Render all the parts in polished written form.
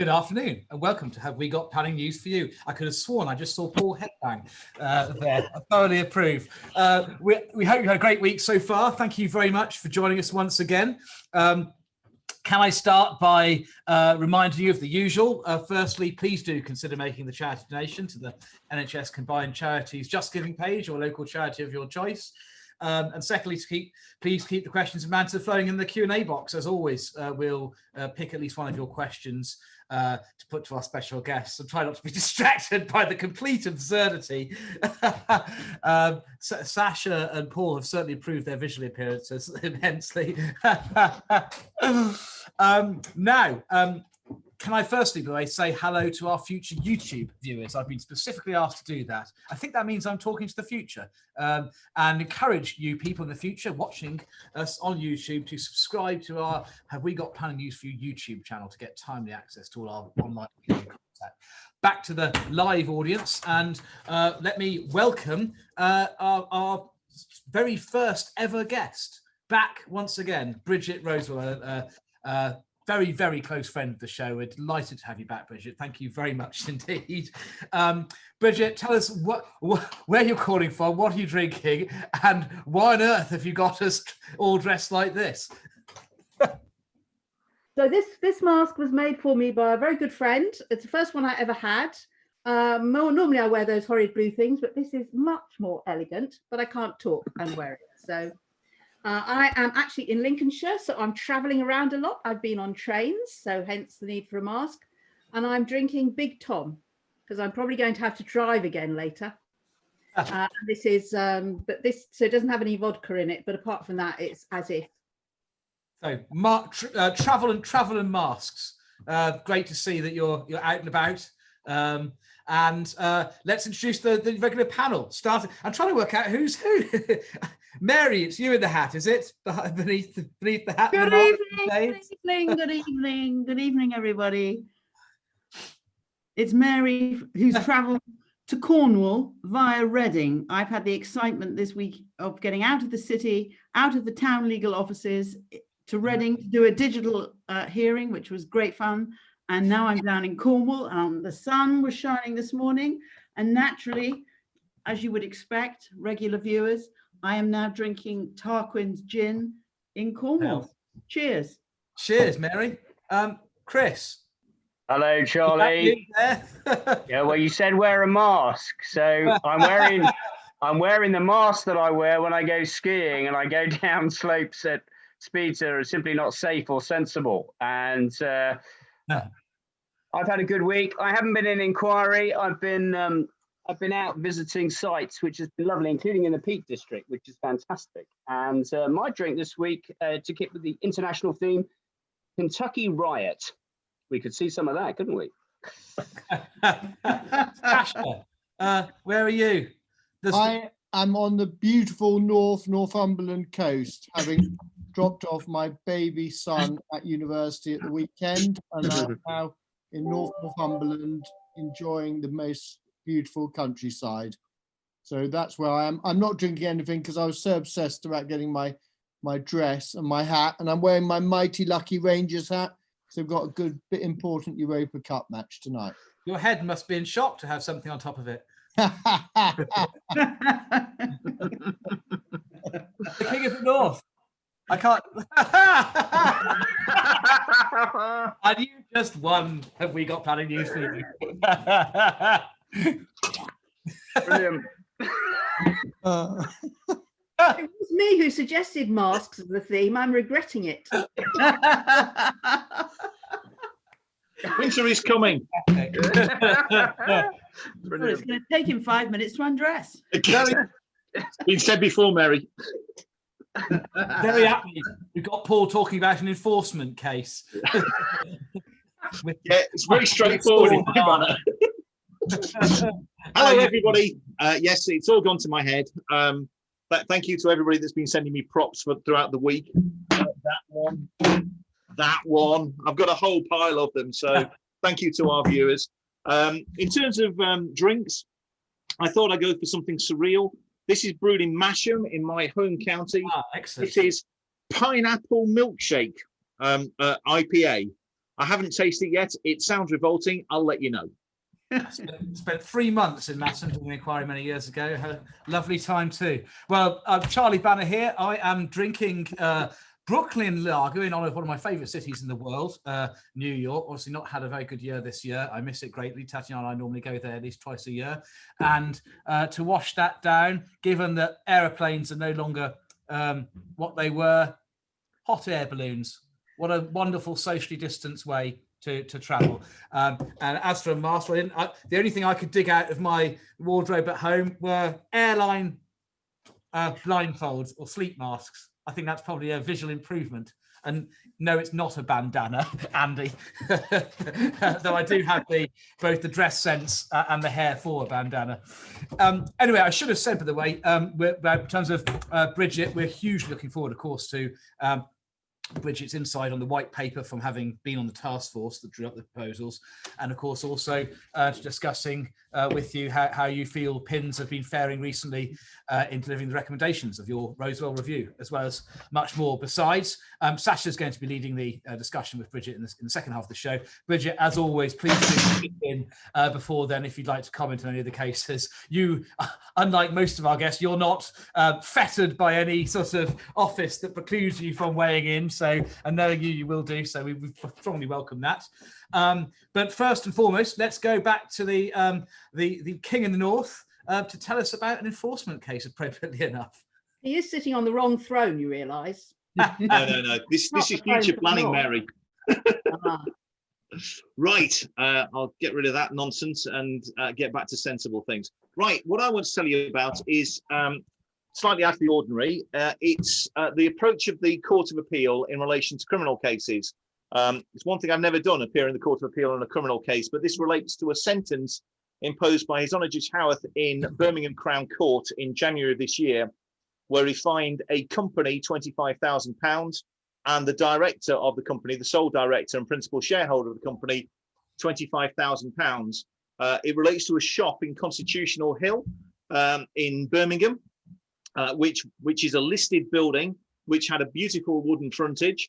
Good afternoon and welcome to Have We Got Planning News for You. I could have sworn I just saw Paul headbang there. I thoroughly approve. We hope you had a great week so far. Thank you very much for joining us once again. Can I start by reminding you of the usual? Firstly, please do consider making the charity donation to the NHS Combined Charities Just Giving page or local charity of your choice. And secondly, please keep the questions and answers flowing in the Q&A box. As always, we'll pick at least one of your questions to put to our special guests and try not to be distracted by the complete absurdity. Sasha and Paul have certainly improved their visual appearances immensely. Can I firstly, by the way, say hello to our future YouTube viewers? I've been specifically asked to do that. I think that means I'm talking to the future, and encourage you people in the future watching us on YouTube to subscribe to our Have We Got Planning News for You YouTube channel to get timely access to all our online content. Back to the live audience, and let me welcome our very first ever guest back once again, Bridget Rosewell. Very, very close friend of the show. We're delighted to have you back, Bridget. Thank you very much indeed. Bridget, tell us where you're calling from, what are you drinking, and why on earth have you got us all dressed like this? So this mask was made for me by a very good friend. It's the first one I ever had. Normally I wear those horrid blue things, but this is much more elegant, but I can't talk and wear it. So I am actually in Lincolnshire, so I'm traveling around a lot. I've been on trains, so hence the need for a mask. And I'm drinking Big Tom because I'm probably going to have to drive again later. This is, so it doesn't have any vodka in it, but apart from that, it's as if. So travel and masks. Great to see that you're out and about. And let's introduce the regular panel. I'm trying to work out who's who. Mary, it's you in the hat, is it? Beneath the hat. Good evening, everybody. It's Mary who's travelled to Cornwall via Reading. I've had the excitement this week of getting out of the city, out of the town legal offices to Reading to do a digital hearing, which was great fun. And now I'm down in Cornwall, and the sun was shining this morning. And naturally, as you would expect, regular viewers, I am now drinking Tarquin's gin in Cornwall. Wow. Cheers. Cheers, Mary. Chris. Hello, Charlie. Yeah, well, you said wear a mask, so I'm wearing the mask that I wear when I go skiing and I go down slopes at speeds that are simply not safe or sensible. And I've had a good week. I haven't been in inquiry. I've been out visiting sites, which has been lovely, including in the Peak District, which is fantastic. And my drink this week, to keep with the international theme, Kentucky Riot. We could see some of that, couldn't we? Sasha, where are you? I am on the beautiful Northumberland coast, having dropped off my baby son at university at the weekend, and I'm now in Northumberland enjoying the most beautiful countryside. So that's where I am. I'm not drinking anything because I was so obsessed about getting my dress and my hat, and I'm wearing my Mighty Lucky Rangers hat. So we've got a good bit important Europa Cup match tonight. Your head must be in shock to have something on top of it. The King of the North. I can't. And you just won. Have we got planning news for you? Brilliant. It was me who suggested masks as the theme. I'm regretting it. Winter is coming. Well, it's going to take him 5 minutes to undress. It's been said before, Mary. Very happy. We've got Paul talking about an enforcement case. Yeah, it's very straightforward in my manner. Hello, everybody. Yes, it's all gone to my head. But thank you to everybody that's been sending me props throughout the week. That one. I've got a whole pile of them. So thank you to our viewers. In terms of drinks, I thought I'd go for something surreal. This is brewed in Masham in my home county. Excellent. This is pineapple milkshake IPA. I haven't tasted it yet. It sounds revolting. I'll let you know. Spent 3 months in Masson doing the inquiry many years ago. Had a lovely time too. Well, Charlie Banner here. I am drinking Brooklyn Lager in honor of one of my favourite cities in the world, New York. Obviously not had a very good year this year. I miss it greatly. Tatiana and I normally go there at least twice a year. And to wash that down, given that aeroplanes are no longer what they were, hot air balloons. What a wonderful socially distanced way to travel. And as for a mask, the only thing I could dig out of my wardrobe at home were airline blindfolds or sleep masks. I think that's probably a visual improvement. And no, it's not a bandana, Andy. Though I do have both the dress sense and the hair for a bandana. Anyway, I should have said, by the way, in terms of Bridget, we're hugely looking forward, of course, to Bridget's insight on the white paper from having been on the task force that drew up the proposals, and of course also discussing with you how you feel PINs have been faring recently in delivering the recommendations of your Rosewell review, as well as much more. Besides, Sasha's going to be leading the discussion with Bridget in the second half of the show. Bridget, as always, please do kick in before then if you'd like to comment on any of the cases. You, unlike most of our guests, you're not fettered by any sort of office that precludes you from weighing in. So, and knowing you will do so. We strongly welcome that. But first and foremost, let's go back to the King in the North to tell us about an enforcement case, appropriately enough. He is sitting on the wrong throne, you realise. No. This is future planning, Mary. Right. I'll get rid of that nonsense and get back to sensible things. Right. What I want to tell you about is slightly out of the ordinary. It's the approach of the Court of Appeal in relation to criminal cases. It's one thing I've never done, appear in the Court of Appeal on a criminal case, but this relates to a sentence imposed by His Honour Judge Howarth in Birmingham Crown Court in January of this year, where he fined a company £25,000 and the director of the company, the sole director and principal shareholder of the company, £25,000. It relates to a shop in Constitutional Hill in Birmingham, which is a listed building, which had a beautiful wooden frontage,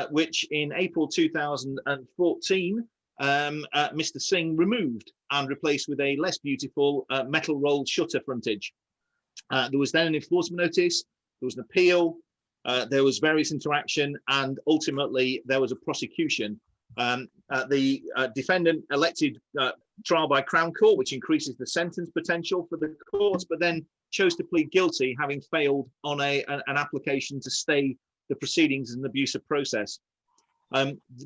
which in April 2014, Mr. Singh removed and replaced with a less beautiful metal rolled shutter frontage. There was then an enforcement notice, there was an appeal, there was various interaction, and ultimately there was a prosecution. The defendant elected trial by Crown Court, which increases the sentence potential for the courts, but then chose to plead guilty, having failed on an application to stay the proceedings in an abusive process.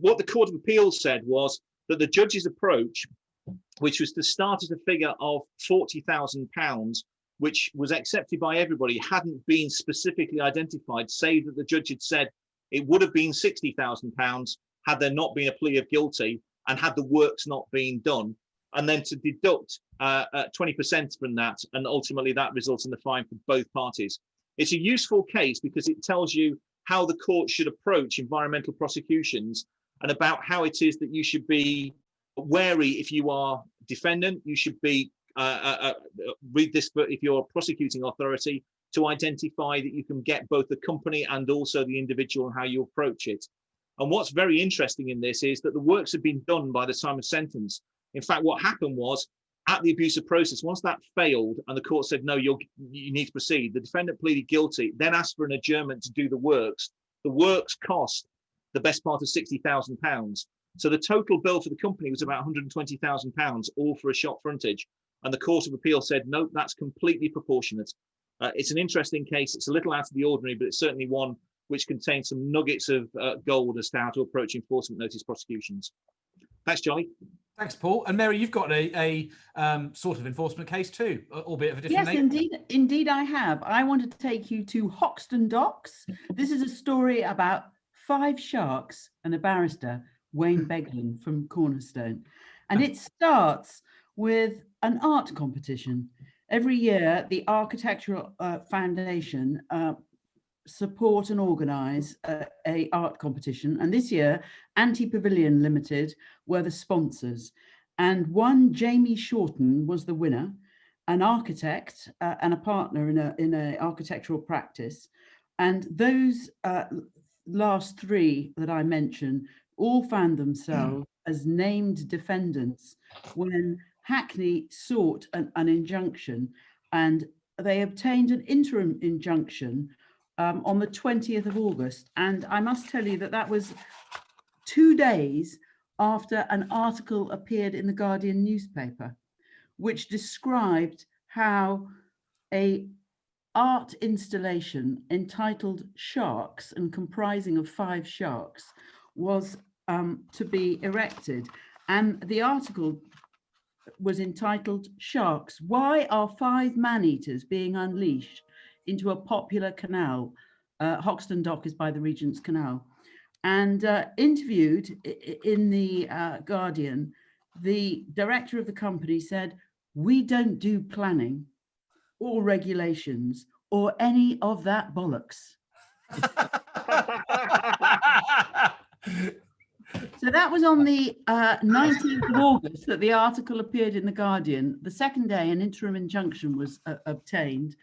What the Court of Appeal said was that the judge's approach, which was to start at a figure of £40,000, which was accepted by everybody, hadn't been specifically identified, save that the judge had said it would have been £60,000 had there not been a plea of guilty and had the works not been done, and then to deduct 20% from that, and ultimately that results in the fine for both parties. It's a useful case because it tells you how the court should approach environmental prosecutions and about how it is that you should be wary if you are defendant. You should be read this, but if you're a prosecuting authority, to identify that you can get both the company and also the individual and how you approach it. And what's very interesting in this is that the works have been done by the time of sentence. In fact, what happened was at the abusive process, once that failed and the court said, no, you need to proceed, the defendant pleaded guilty, then asked for an adjournment to do the works. The works cost the best part of £60,000. So the total bill for the company was about £120,000, all for a shop frontage. And the Court of Appeal said, no, that's completely proportionate. It's an interesting case. It's a little out of the ordinary, but it's certainly one which contains some nuggets of gold as to how to approach enforcement notice prosecutions. Thanks, Charlie. Thanks, Paul. And Mary, you've got a sort of enforcement case too, albeit of a different nature. Yes, indeed I have. I want to take you to Hoxton Docks. This is a story about 5 sharks and a barrister, Wayne Beglin from Cornerstone. And it starts with an art competition. Every year, the Architectural Foundation support and organise a art competition. And this year, Anti-Pavilion Limited were the sponsors. And one Jamie Shorten was the winner, an architect and a partner in a architectural practice. And those last 3 that I mentioned all found themselves as named defendants when Hackney sought an injunction, and they obtained an interim injunction on the 20th of August. And I must tell you that that was 2 days after an article appeared in the Guardian newspaper, which described how a art installation entitled Sharks and comprising of 5 sharks was to be erected. And the article was entitled Sharks, Why Are 5 Man-Eaters Being Unleashed into a Popular Canal? Hoxton Dock is by the Regent's Canal. And interviewed in the Guardian, the director of the company said, "We don't do planning or regulations or any of that bollocks." So that was on the 19th of August that the article appeared in the Guardian. The second day, an interim injunction was obtained,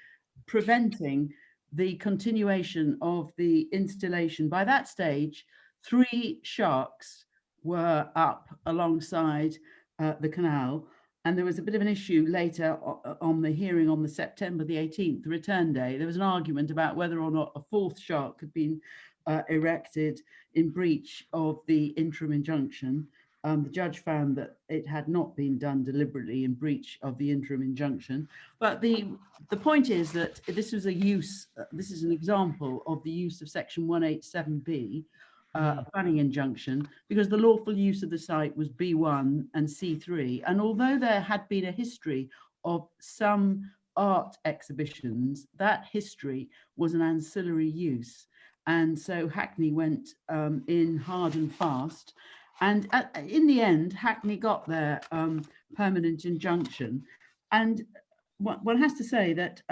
preventing the continuation of the installation. By that stage, 3 sharks were up alongside the canal. And there was a bit of an issue later on the hearing on the September the 18th, the return day. There was an argument about whether or not a 4th shark had been erected in breach of the interim injunction. The judge found that it had not been done deliberately in breach of the interim injunction. But the point is that this was a use, this is an example of the use of section 187B, a planning injunction, because the lawful use of the site was B1 and C3. And although there had been a history of some art exhibitions, that history was an ancillary use. And so Hackney went in hard and fast. And in the end, Hackney got their permanent injunction. And one has to say that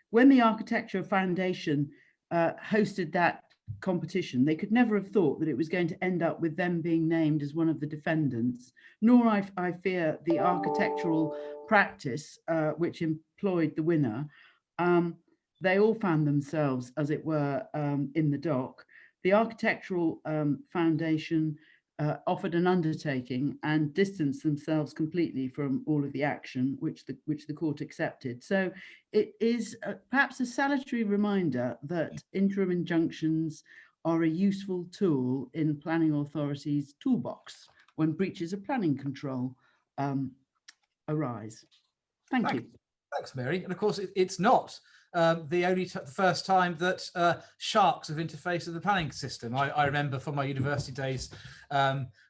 when the Architecture Foundation hosted that competition, they could never have thought that it was going to end up with them being named as one of the defendants, nor I fear the architectural practice which employed the winner. They all found themselves, as it were, in the dock. The Architectural Foundation offered an undertaking and distanced themselves completely from all of the action, which the court accepted. So it is perhaps a salutary reminder that interim injunctions are a useful tool in planning authorities' toolbox when breaches of planning control arise. Thank you. Thanks, Mary. And of course, it's not the first time that sharks have interfaced with the planning system. I remember from my university days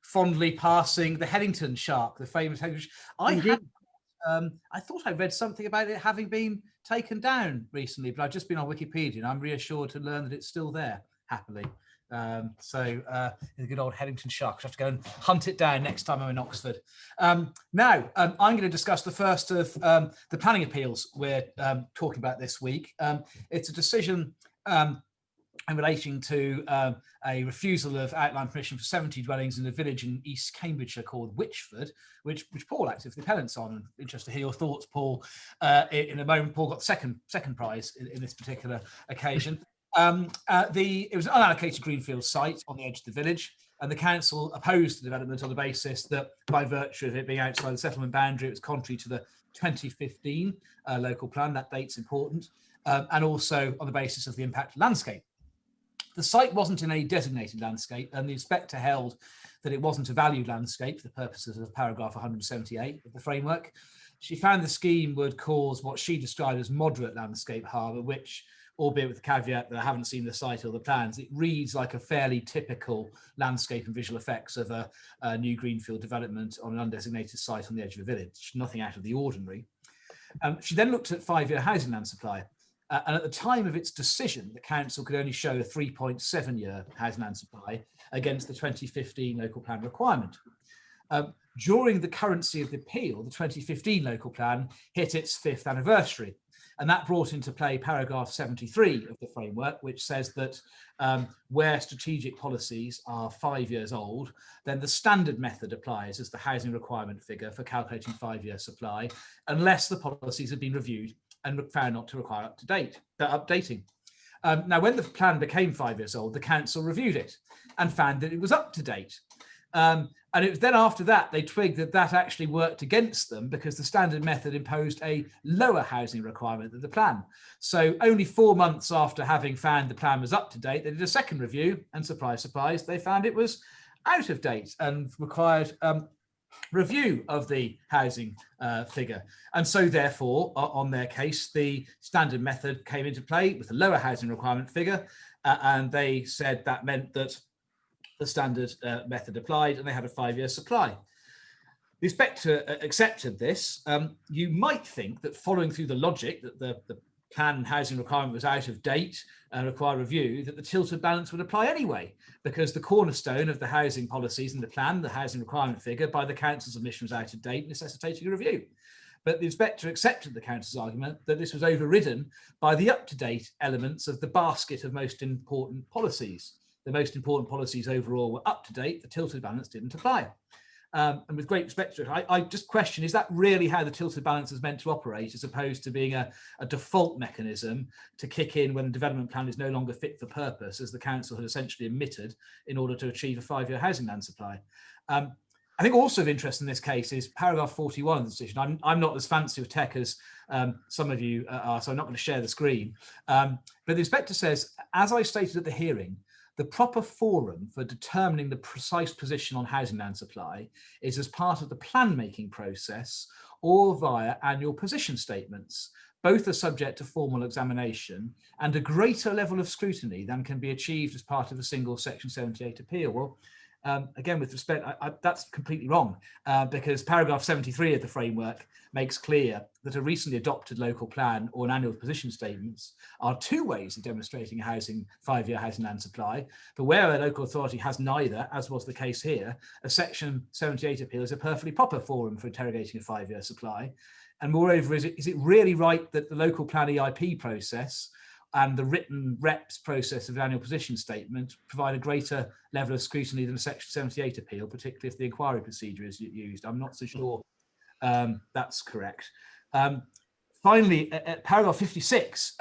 fondly passing the Headington shark, the famous Headington. I thought I read something about it having been taken down recently, but I've just been on Wikipedia and I'm reassured to learn that it's still there, happily. The good old Headington shark. I have to go and hunt it down next time I'm in Oxford. Now, I'm going to discuss the first of the planning appeals we're talking about this week. It's a decision in relation to a refusal of outline permission for 70 dwellings in a village in East Cambridgeshire called Witchford, which Paul acted for the appellants on. And interested to hear your thoughts, Paul. In a moment, Paul got the second prize in this particular occasion. It was an unallocated greenfield site on the edge of the village, and the council opposed the development on the basis that by virtue of it being outside the settlement boundary, it was contrary to the 2015 local plan. That date's important, and also on the basis of the impact landscape. The site wasn't in a designated landscape, and the inspector held that it wasn't a valued landscape for the purposes of paragraph 178 of the framework. She found the scheme would cause what she described as moderate landscape harbour, which, albeit with the caveat that I haven't seen the site or the plans, it reads like a fairly typical landscape and visual effects of a new greenfield development on an undesignated site on the edge of a village, nothing out of the ordinary. She then looked at 5-year housing land supply. And at the time of its decision, the council could only show a 3.7-year housing land supply against the 2015 local plan requirement. During the currency of the appeal, the 2015 local plan hit its 5th anniversary. And that brought into play paragraph 73 of the framework, which says that where strategic policies are 5 years old, then the standard method applies as the housing requirement figure for calculating 5-year supply, unless the policies have been reviewed and found not to require updating. Now, when the plan became 5 years old, the council reviewed it and found that it was up to date. And it was then after that they twigged that that actually worked against them because the standard method imposed a lower housing requirement than the plan. So only 4 months after having found the plan was up to date, they did a second review, and surprise, surprise, they found it was out of date and required review of the housing figure. And so therefore, on their case, the standard method came into play with a lower housing requirement figure, and they said that meant that the standard method applied and they had a 5-year supply. The inspector accepted this. You might think that following through the logic that the plan housing requirement was out of date and required review, that the tilted balance would apply anyway, because the cornerstone of the housing policies in the plan, the housing requirement figure by the council's admission was out of date, necessitating a review. But the inspector accepted the council's argument that this was overridden by the up-to-date elements of the basket of most important policies. The most important policies overall were up to date, the tilted balance didn't apply. And with great respect to it, I just question, is that really how the tilted balance is meant to operate, as opposed to being a default mechanism to kick in when the development plan is no longer fit for purpose, as the council had essentially admitted, in order to achieve a 5-year housing land supply? I think also of interest in this case is paragraph 41 of the decision. I'm not as fancy with tech as some of you are, so I'm not going to share the screen. But the inspector says, as I stated at the hearing, the proper forum for determining the precise position on housing land supply is as part of the plan making process or via annual position statements. Both are subject to formal examination and a greater level of scrutiny than can be achieved as part of a single Section 78 appeal. Well, again, with respect, that's completely wrong, because paragraph 73 of the framework makes clear that a recently adopted local plan or an annual position statements are 2 ways of demonstrating a 5-year housing land supply. But where a local authority has neither, as was the case here, a Section 78 appeal is a perfectly proper forum for interrogating a 5-year supply. And moreover, is it really right that the local plan EIP process and the written reps process of an annual position statement provide a greater level of scrutiny than a Section 78 appeal, particularly if the inquiry procedure is used? I'm not so sure that's correct. Finally, at paragraph 56,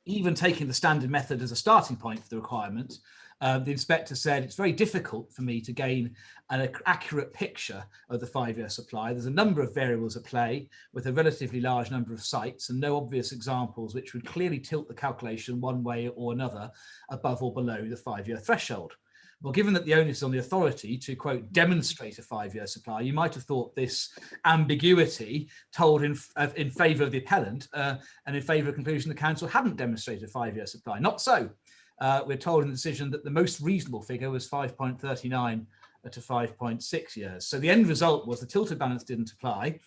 even taking the standard method as a starting point for the requirement, the inspector said, it's very difficult for me to gain an accurate picture of the 5-year supply. There's a number of variables at play with a relatively large number of sites and no obvious examples which would clearly tilt the calculation one way or another above or below the 5-year threshold. Well, given that the onus is on the authority to, quote, demonstrate a 5-year supply, you might have thought this ambiguity told in favour of the appellant and in favour of the conclusion the council hadn't demonstrated a 5-year supply. Not so. We're told in the decision that the most reasonable figure was 5.39 to 5.6 years. So the end result was the tilted balance didn't apply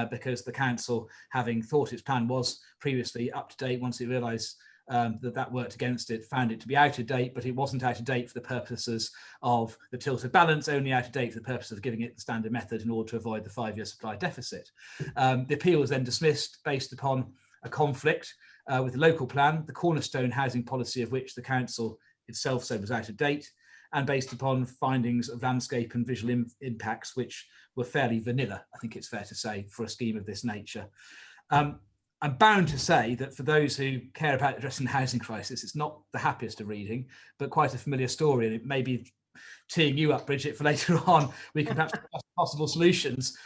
because the council, having thought its plan was previously up to date, once it realised that worked against it, found it to be out of date, but it wasn't out of date for the purposes of the tilted balance, only out of date for the purpose of giving it the standard method in order to avoid the 5-year supply deficit. The appeal was then dismissed based upon a conflict with the local plan, the cornerstone housing policy of which the council itself said was out of date, and based upon findings of landscape and visual impacts, which were fairly vanilla, I think it's fair to say, for a scheme of this nature. I'm bound to say that for those who care about addressing the housing crisis, it's not the happiest of reading, but quite a familiar story, and it may be teeing you up, Bridget, for later on. We can perhaps discuss possible solutions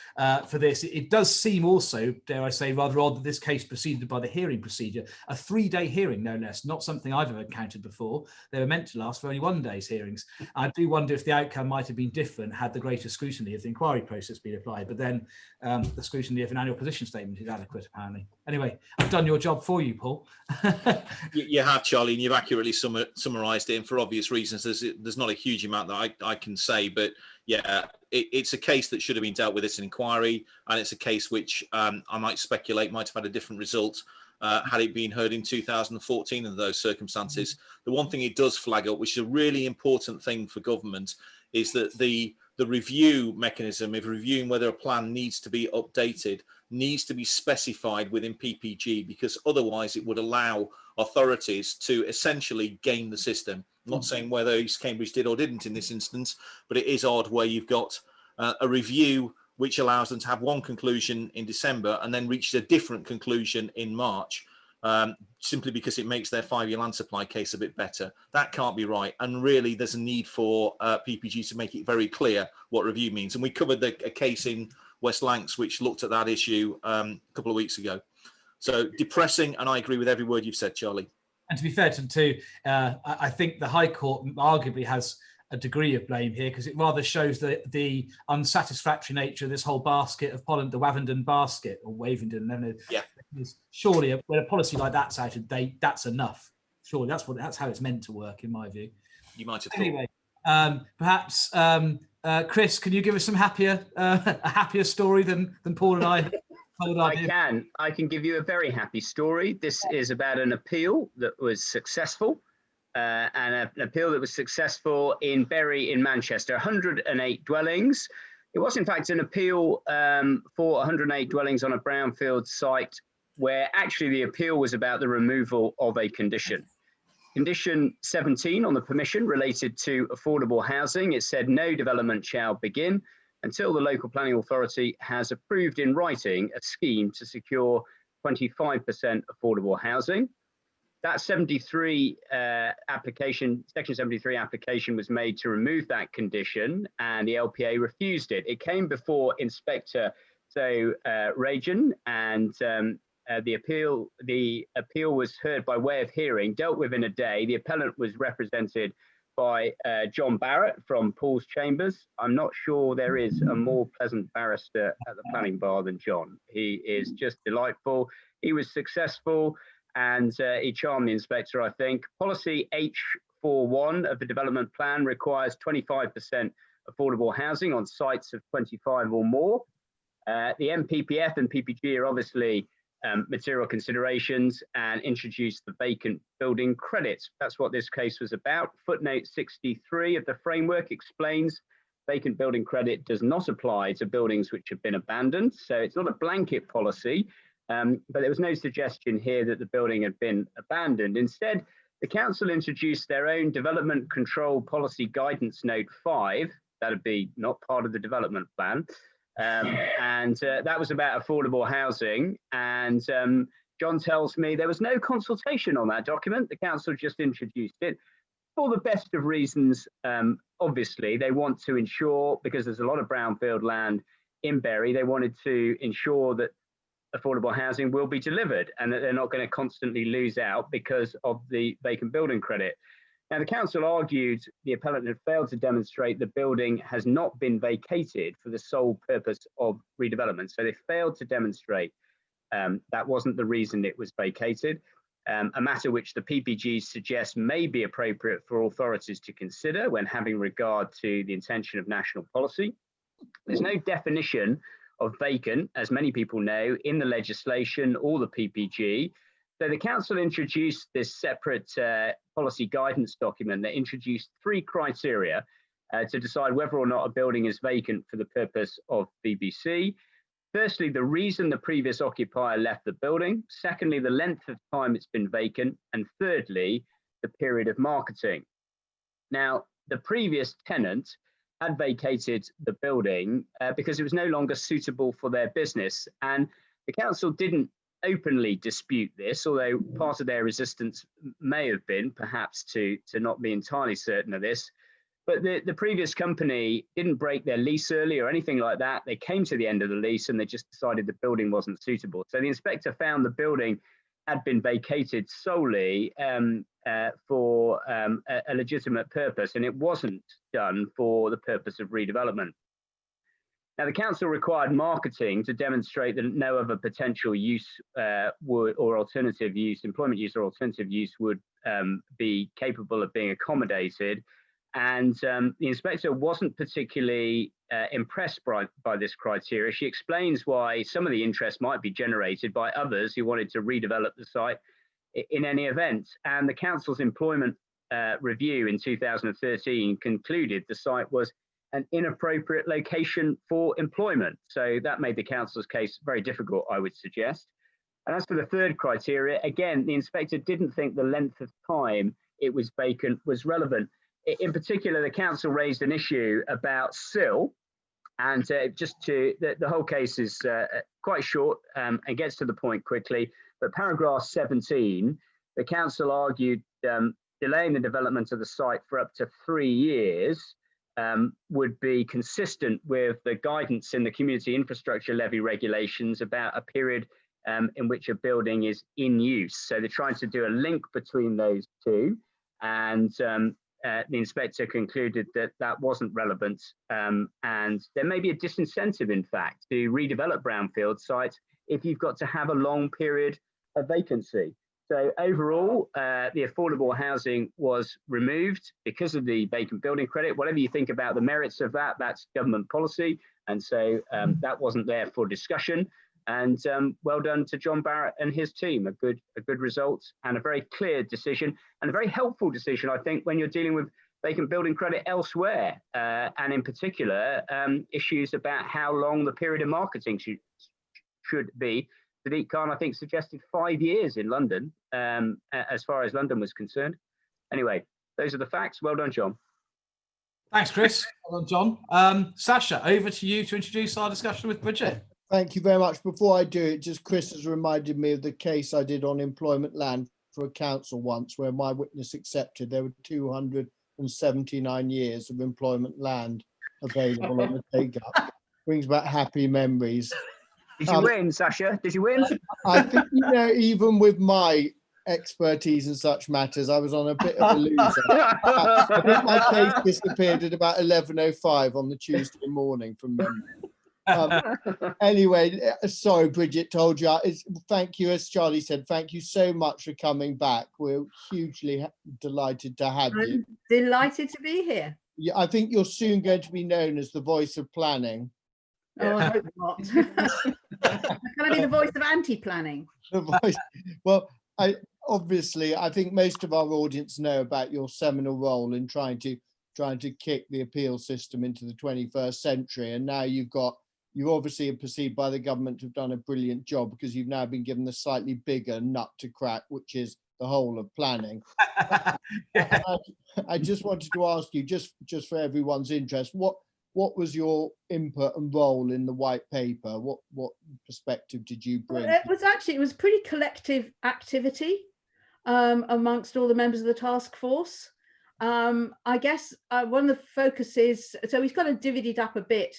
for this. It does seem also, dare I say, rather odd that this case proceeded by the hearing procedure, a 3-day hearing, no less, not something I've ever encountered before. They were meant to last for only 1 day's hearings. I do wonder if the outcome might have been different had the greater scrutiny of the inquiry process been applied, but then the scrutiny of an annual position statement is adequate, apparently. Anyway, I've done your job for you, Paul. You have, Charlie, and you've accurately summarised it. And for obvious reasons, there's not a huge amount that I can say, but yeah, it's a case that should have been dealt with as an inquiry, and it's a case which I might speculate might have had a different result had it been heard in 2014 under those circumstances. The one thing it does flag up, which is a really important thing for government, is that the review mechanism of reviewing whether a plan needs to be updated needs to be specified within PPG, because otherwise it would allow authorities to essentially game the system. I'm not saying whether East Cambridge did or didn't in this instance, but it is odd where you've got a review which allows them to have one conclusion in December and then reach a different conclusion in March. simply because it makes their 5-year land supply case a bit better. That can't be right. And really, there's a need for PPG to make it very clear what review means. And we covered a case in West Lancs, which looked at that issue a couple of weeks ago. So depressing, and I agree with every word you've said, Charlie. And to be fair to them too, I think the High Court arguably has a degree of blame here, because it rather shows the unsatisfactory nature of this whole basket of the Wavendon basket, or Wavendon. Yeah. Surely, when a policy like that's out of date, that's enough. Surely that's how it's meant to work, in my view. You might have thought. Anyway, perhaps Chris, can you give us some a happier story than Paul and I? I can give you a very happy story. This is about an appeal that was successful, and an appeal that was successful in Bury in Manchester, 108 dwellings. It was in fact an appeal for 108 dwellings on a brownfield site, where actually the appeal was about the removal of a condition. Condition 17 on the permission related to affordable housing. It said no development shall begin until the local planning authority has approved in writing a scheme to secure 25% affordable housing. That 73 application, Section 73 application, was made to remove that condition, and the LPA refused it. It came before Inspector Rajan, and the appeal was heard by way of hearing, dealt with in a day. The appellant was represented by John Barrett from Paul's Chambers. I'm not sure there is a more pleasant barrister at the planning bar than John. He is just delightful. He was successful, and he charmed the inspector, I think. Policy H41 of the development plan requires 25% affordable housing on sites of 25 or more. The MPPF and PPG are obviously material considerations, and introduced the vacant building credits. That's what this case was about. Footnote 63 of the framework explains vacant building credit does not apply to buildings which have been abandoned. So it's not a blanket policy, but there was no suggestion here that the building had been abandoned. Instead, the council introduced their own development control policy guidance note 5. That would be not part of the development plan. And that was about affordable housing. And John tells me there was no consultation on that document. The council just introduced it for the best of reasons. Obviously, they want to ensure, because there's a lot of brownfield land in Bury, they wanted to ensure that affordable housing will be delivered and that they're not going to constantly lose out because of the vacant building credit. Now, the council argued the appellant had failed to demonstrate the building has not been vacated for the sole purpose of redevelopment. So they failed to demonstrate that wasn't the reason it was vacated, a matter which the PPG suggests may be appropriate for authorities to consider when having regard to the intention of national policy. There's no definition of vacant, as many people know, in the legislation or the PPG. So the council introduced this separate policy guidance document that introduced 3 criteria to decide whether or not a building is vacant for the purpose of BBC. Firstly, the reason the previous occupier left the building. Secondly, the length of time it's been vacant. And thirdly, the period of marketing. Now, the previous tenant had vacated the building because it was no longer suitable for their business. And the council didn't openly dispute this, although part of their resistance may have been perhaps to not be entirely certain of this. But the previous company didn't break their lease early or anything like that. They came to the end of the lease and they just decided the building wasn't suitable. So the inspector found the building had been vacated solely for a legitimate purpose, and it wasn't done for the purpose of redevelopment. Now, the council required marketing to demonstrate that no other potential use or alternative use, employment use or alternative use would be capable of being accommodated. And the inspector wasn't particularly impressed by this criteria. She explains why some of the interest might be generated by others who wanted to redevelop the site in any event. And the council's employment review in 2013 concluded the site was an inappropriate location for employment. So that made the council's case very difficult, I would suggest. And as for the third criteria, again, the inspector didn't think the length of time it was vacant was relevant. In particular, the council raised an issue about sill, And just to, the whole case is quite short and gets to the point quickly. But paragraph 17, the council argued delaying the development of the site for up to 3 years would be consistent with the guidance in the community infrastructure levy regulations about a period in which a building is in use. So they're trying to do a link between those two. And the inspector concluded that that wasn't relevant. And there may be a disincentive, in fact, to redevelop brownfield sites if you've got to have a long period of vacancy. So overall, the affordable housing was removed because of the vacant building credit. Whatever you think about the merits of that, that's government policy. And so that wasn't there for discussion. And well done to John Barrett and his team. A good result and a very clear decision and a very helpful decision, I think, when you're dealing with vacant building credit elsewhere. And in particular, issues about how long the period of marketing should be. Sadiq Khan, I think, suggested 5 years in London, as far as London was concerned. Anyway, those are the facts. Well done, John. Thanks, Chris. Well done, John. Sasha, over to you to introduce our discussion with Bridget. Thank you very much. Before I do it, just Chris has reminded me of the case I did on employment land for a council once, where my witness accepted there were 279 years of employment land available on the take-up. Brings back happy memories. Did you win, Sasha? Did you win? I think, even with my expertise in such matters, I was on a bit of a loser. I think my case disappeared at about 11:05 on the Tuesday morning from memory. Anyway, sorry, Bridget told you. Thank you, as Charlie said, thank you so much for coming back. We're hugely delighted to have you. I'm delighted to be here. Yeah, I think you're soon going to be known as the voice of planning. Oh, I hope not. Can I be the voice of anti-planning? The voice. Well, I think most of our audience know about your seminal role in trying to kick the appeal system into the 21st century, and now you obviously are perceived by the government to have done a brilliant job because you've now been given the slightly bigger nut to crack, which is the whole of planning. Yeah. I just wanted to ask you, just for everyone's interest, what was your input and role in the white paper? What perspective did you bring? Well, it was pretty collective activity amongst all the members of the task force. I guess one of the focuses, so we've got to divvy it up a bit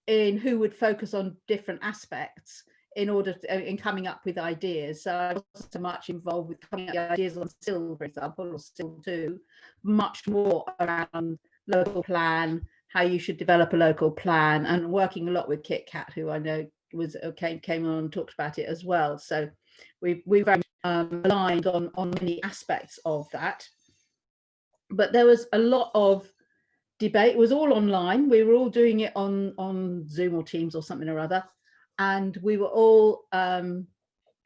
in who would focus on different aspects in coming up with ideas. So I wasn't so much involved with coming up with ideas on SIL, for example, or SIL 2, much more around local plan, how you should develop a local plan, and working a lot with Kit Kat, who I know came on and talked about it as well. So we very aligned on many aspects of that. But there was a lot of debate. It was all online. We were all doing it on Zoom or Teams or something or other. And we were all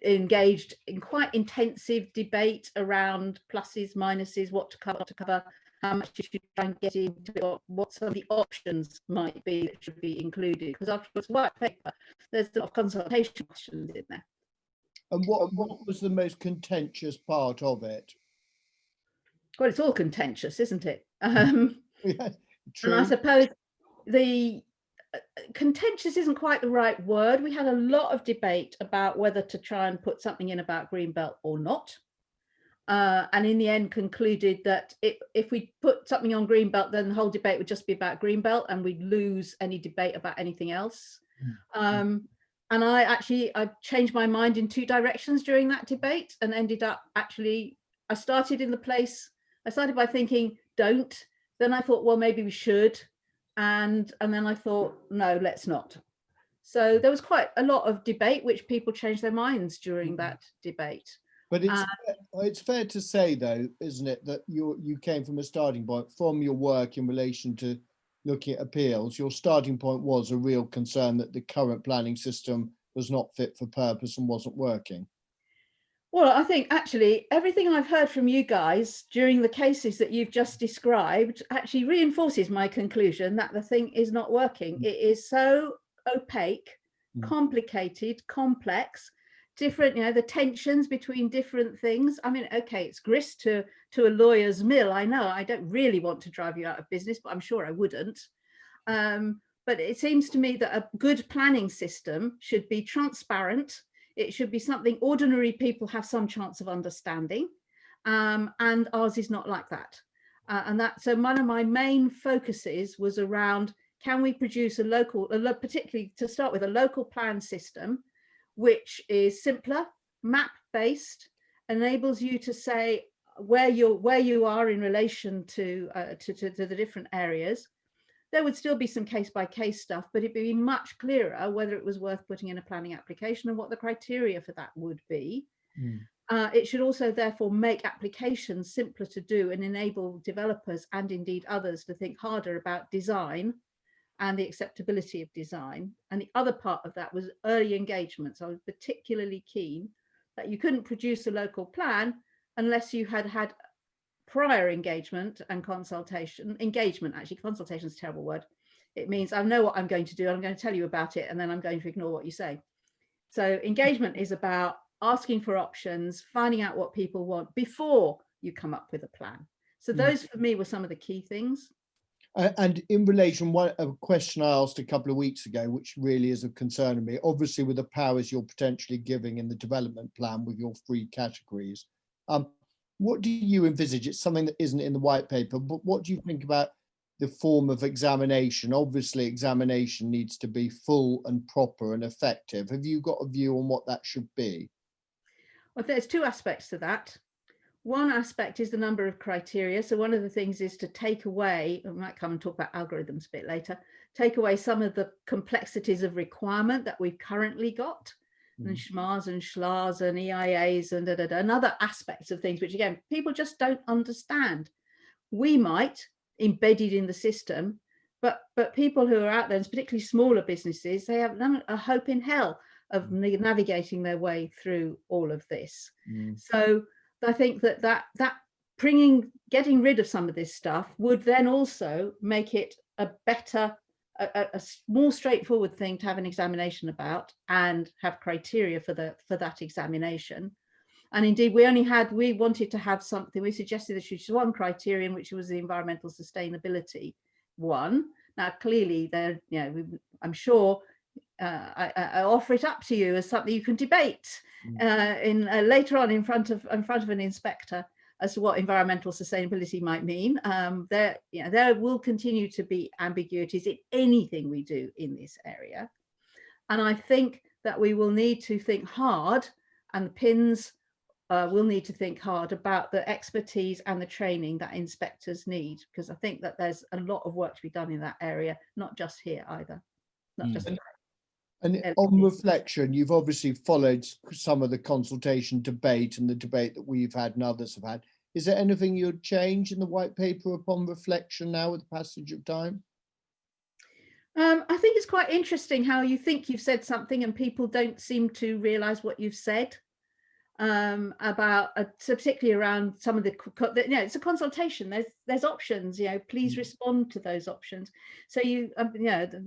engaged in quite intensive debate around pluses, minuses, what to cover, how much you should try and get into it, what some of the options might be that should be included. Because after it's white paper, there's a lot of consultation questions in there. And what was the most contentious part of it? Well, it's all contentious, isn't it? Yeah, true. And I suppose the contentious isn't quite the right word. We had a lot of debate about whether to try and put something in about Greenbelt or not. And in the end concluded that if we put something on Greenbelt, then the whole debate would just be about Greenbelt and we'd lose any debate about anything else. And I changed my mind in two directions during that debate and ended up I started by thinking, don't. Then I thought, well, maybe we should. And then I thought, no, let's not. So there was quite a lot of debate, which people changed their minds during that debate. But it's fair to say, though, isn't it, that you came from a starting point from your work in relation to looking at appeals. Your starting point was a real concern that the current planning system was not fit for purpose and wasn't working. Well, I think actually everything I've heard from you guys during the cases that you've just described actually reinforces my conclusion that the thing is not working. It is so opaque, complicated, complex, different, the tensions between different things. I mean, okay, it's grist to a lawyer's mill. I know I don't really want to drive you out of business, but I'm sure I wouldn't. but it seems to me that a good planning system should be transparent. It should be something ordinary people have some chance of understanding, and ours is not like that. So one of my main focuses was around, can we produce particularly to start with, a local plan system, which is simpler, map-based, enables you to say where you are in relation to the different areas. There would still be some case-by-case stuff, but it'd be much clearer whether it was worth putting in a planning application and what the criteria for that would be. It should also therefore make applications simpler to do and enable developers and indeed others to think harder about design and the acceptability of design. And the other part of that was early engagement. So I was particularly keen that you couldn't produce a local plan unless you had had prior engagement and consultation. Consultation is a terrible word. It means I know what I'm going to do, I'm going to tell you about it, and then I'm going to ignore what you say. So engagement is about asking for options, finding out what people want before you come up with a plan. So those for me were some of the key things. And in relation, a question I asked a couple of weeks ago, which really is of concern to me, obviously with the powers you're potentially giving in the development plan with your 3 categories, what do you envisage? It's something that isn't in the white paper, but what do you think about the form of examination? Obviously, examination needs to be full and proper and effective. Have you got a view on what that should be? Well, there's 2 aspects to that. One aspect is the number of criteria. So one of the things is to take away, I might come and talk about algorithms a bit later, take away some of the complexities of requirement that we've currently got, and SHMAs and SHLAs and EIAs and other aspects of things, which again, people just don't understand. We might, embedded in the system, but people who are out there, and particularly smaller businesses, they have a hope in hell of navigating their way through all of this. So I think that getting rid of some of this stuff would then also make it a better, a more straightforward thing to have an examination about and have criteria for that examination. And indeed, we wanted to have something. We suggested there should be 1 criterion, which was the environmental sustainability one. Now, clearly, I'm sure I offer it up to you as something you can debate later on in front of an inspector as to what environmental sustainability might mean. There will continue to be ambiguities in anything we do in this area, and I think that we will need to think hard, and the PINs will need to think hard about the expertise and the training that inspectors need, because I think that there's a lot of work to be done in that area, not just here either, not just. And on reflection, you've obviously followed some of the consultation debate and the debate that we've had and others have had. Is there anything you'd change in the white paper upon reflection now with the passage of time? I think it's quite interesting how you think you've said something and people don't seem to realise what you've said about, particularly around some of it's a consultation. There's options. Please respond to those options. So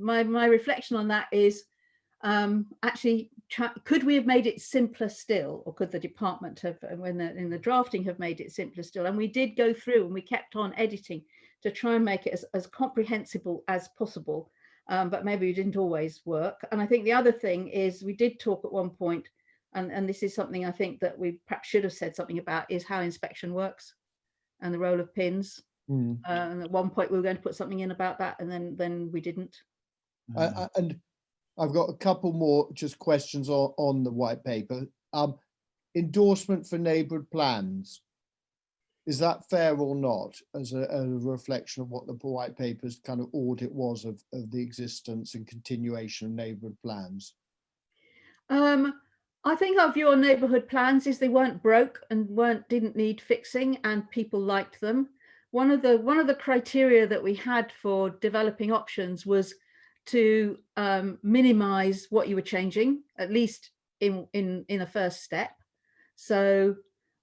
my reflection on that is. Actually, could we have made it simpler still, or could the department have, in the drafting, have made it simpler still? And we did go through and we kept on editing to try and make it as comprehensible as possible, but maybe it didn't always work. And I think the other thing is we did talk at one point, and this is something I think that we perhaps should have said something about, is how inspection works and the role of PINs. And at one point we were going to put something in about that, and then we didn't. And I've got a couple more just questions on the white paper. Endorsement for neighbourhood plans. Is that fair or not, as a reflection of what the white paper's kind of audit was of the existence and continuation of neighbourhood plans? I think our view on neighbourhood plans is they weren't broke and didn't need fixing, and people liked them. One of the criteria that we had for developing options was to minimize what you were changing, at least in a first step. So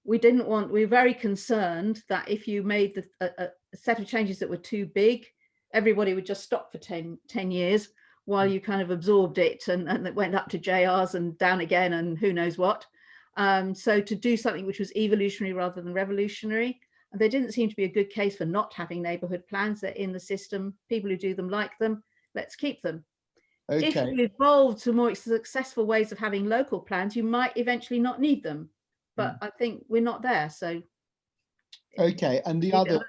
we were very concerned that if you made a set of changes that were too big, everybody would just stop for 10 years while you kind of absorbed it, and it went up to JRs and down again and who knows what. So to do something which was evolutionary rather than revolutionary, there didn't seem to be a good case for not having neighbourhood plans. They're in the system. People who do them like them. let's keep them. If Okay. you evolve to more successful ways of having local plans, you might eventually not need them. But I think we're not there. So. Okay. And the Leave it other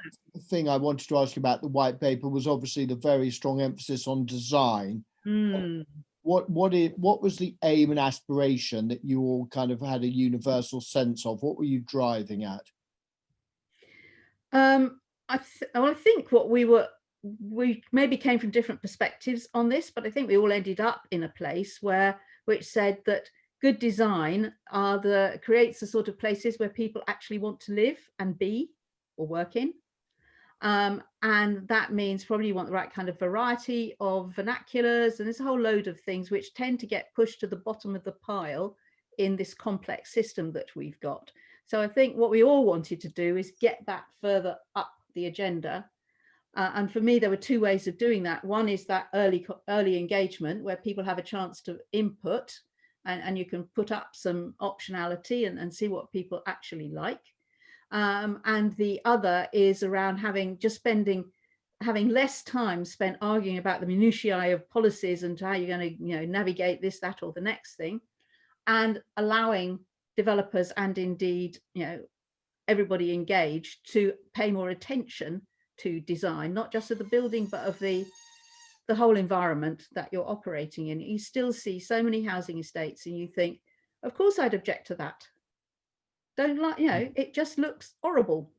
thing I wanted to ask you about the white paper was obviously the very strong emphasis on design. What was the aim and aspiration that you all kind of had a universal sense of? What were you driving at? I think what we maybe came from different perspectives on this, but I think we all ended up in a place which said that good design creates the sort of places where people actually want to live and be or work in. And that means probably you want the right kind of variety of vernaculars, and there's a whole load of things which tend to get pushed to the bottom of the pile in this complex system that we've got. So I think what we all wanted to do is get that further up the agenda. And for me, there were two ways of doing that. One is that early engagement where people have a chance to input, and you can put up some optionality and see what people actually like. And the other is around having less time spent arguing about the minutiae of policies and how you're going to navigate this, that, or the next thing, and allowing developers and indeed everybody engaged to pay more attention to design, not just of the building but of the whole environment that you're operating in. You still see so many housing estates and you think, of course I'd object to that. Don't like, it just looks horrible.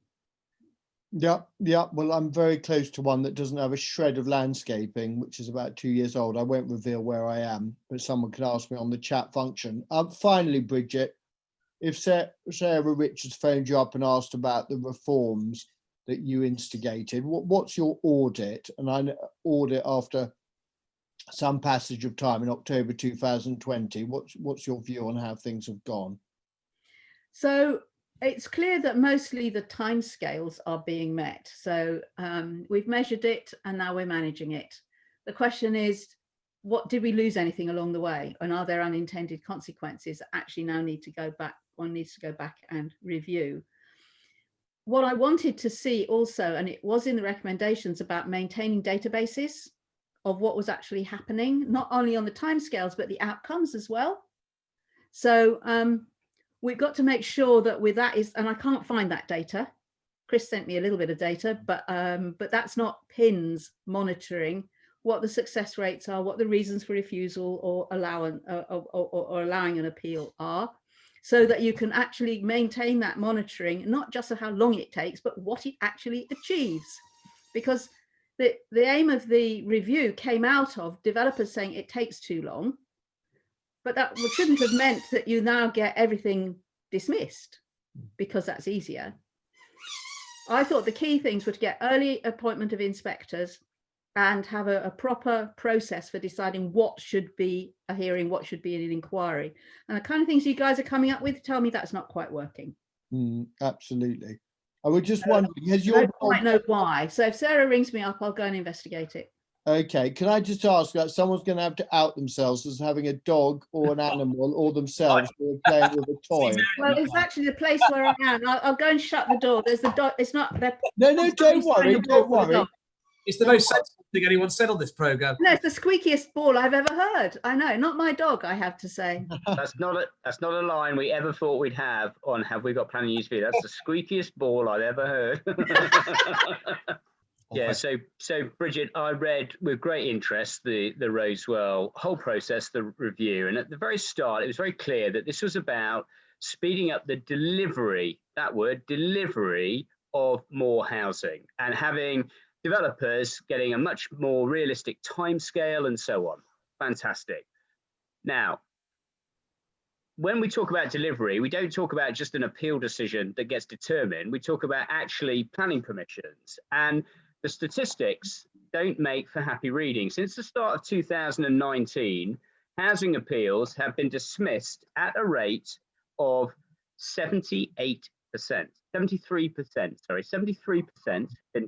Yeah. Well, I'm very close to one that doesn't have a shred of landscaping, which is about 2 years old. I won't reveal where I am, but someone can ask me on the chat function. Finally, Bridget, if Sarah Richards phoned you up and asked about the reforms that you instigated, what's your audit? And I audit after some passage of time in October 2020. What's your view on how things have gone? So it's clear that mostly the timescales are being met. So we've measured it and now we're managing it. The question is, did we lose anything along the way? And are there unintended consequences that actually now need to go back? One needs to go back and review. What I wanted to see also, and it was in the recommendations, about maintaining databases of what was actually happening, not only on the timescales, but the outcomes as well. So we've got to make sure that with that is, and I can't find that data. Chris sent me a little bit of data, but that's not PINs monitoring what the success rates are, what the reasons for refusal or allowing an appeal are, so that you can actually maintain that monitoring, not just of how long it takes, but what it actually achieves. Because the aim of the review came out of developers saying it takes too long, but that shouldn't have meant that you now get everything dismissed because that's easier. I thought the key things were to get early appointment of inspectors and have a proper process for deciding what should be a hearing, what should be an inquiry. And the kind of things you guys are coming up with tell me that's not quite working. Absolutely. I would just wondering, has I your don't quite know why. So if Sarah rings me up, I'll go and investigate it. Okay, can I just ask, someone's going to have to out themselves as having a dog or an animal or themselves who are playing with a toy. Well, it's actually the place where I am. I'll go and shut the door. There's the dog. It's not there. No, don't worry, don't worry. It's the most sensible thing anyone's said on this programme. No, it's the squeakiest ball I've ever heard. I know, not my dog, I have to say. That's not a line we ever thought we'd have on Have We Got Planning News Video. That's the squeakiest ball I've ever heard. Yeah, so Bridget, I read with great interest the Rosewell whole process, the review, and at the very start, it was very clear that this was about speeding up the delivery of more housing and having developers getting a much more realistic timescale and so on. Fantastic. Now, when we talk about delivery, we don't talk about just an appeal decision that gets determined. We talk about actually planning permissions, and the statistics don't make for happy reading. Since the start of 2019, housing appeals have been dismissed at a rate of 73% been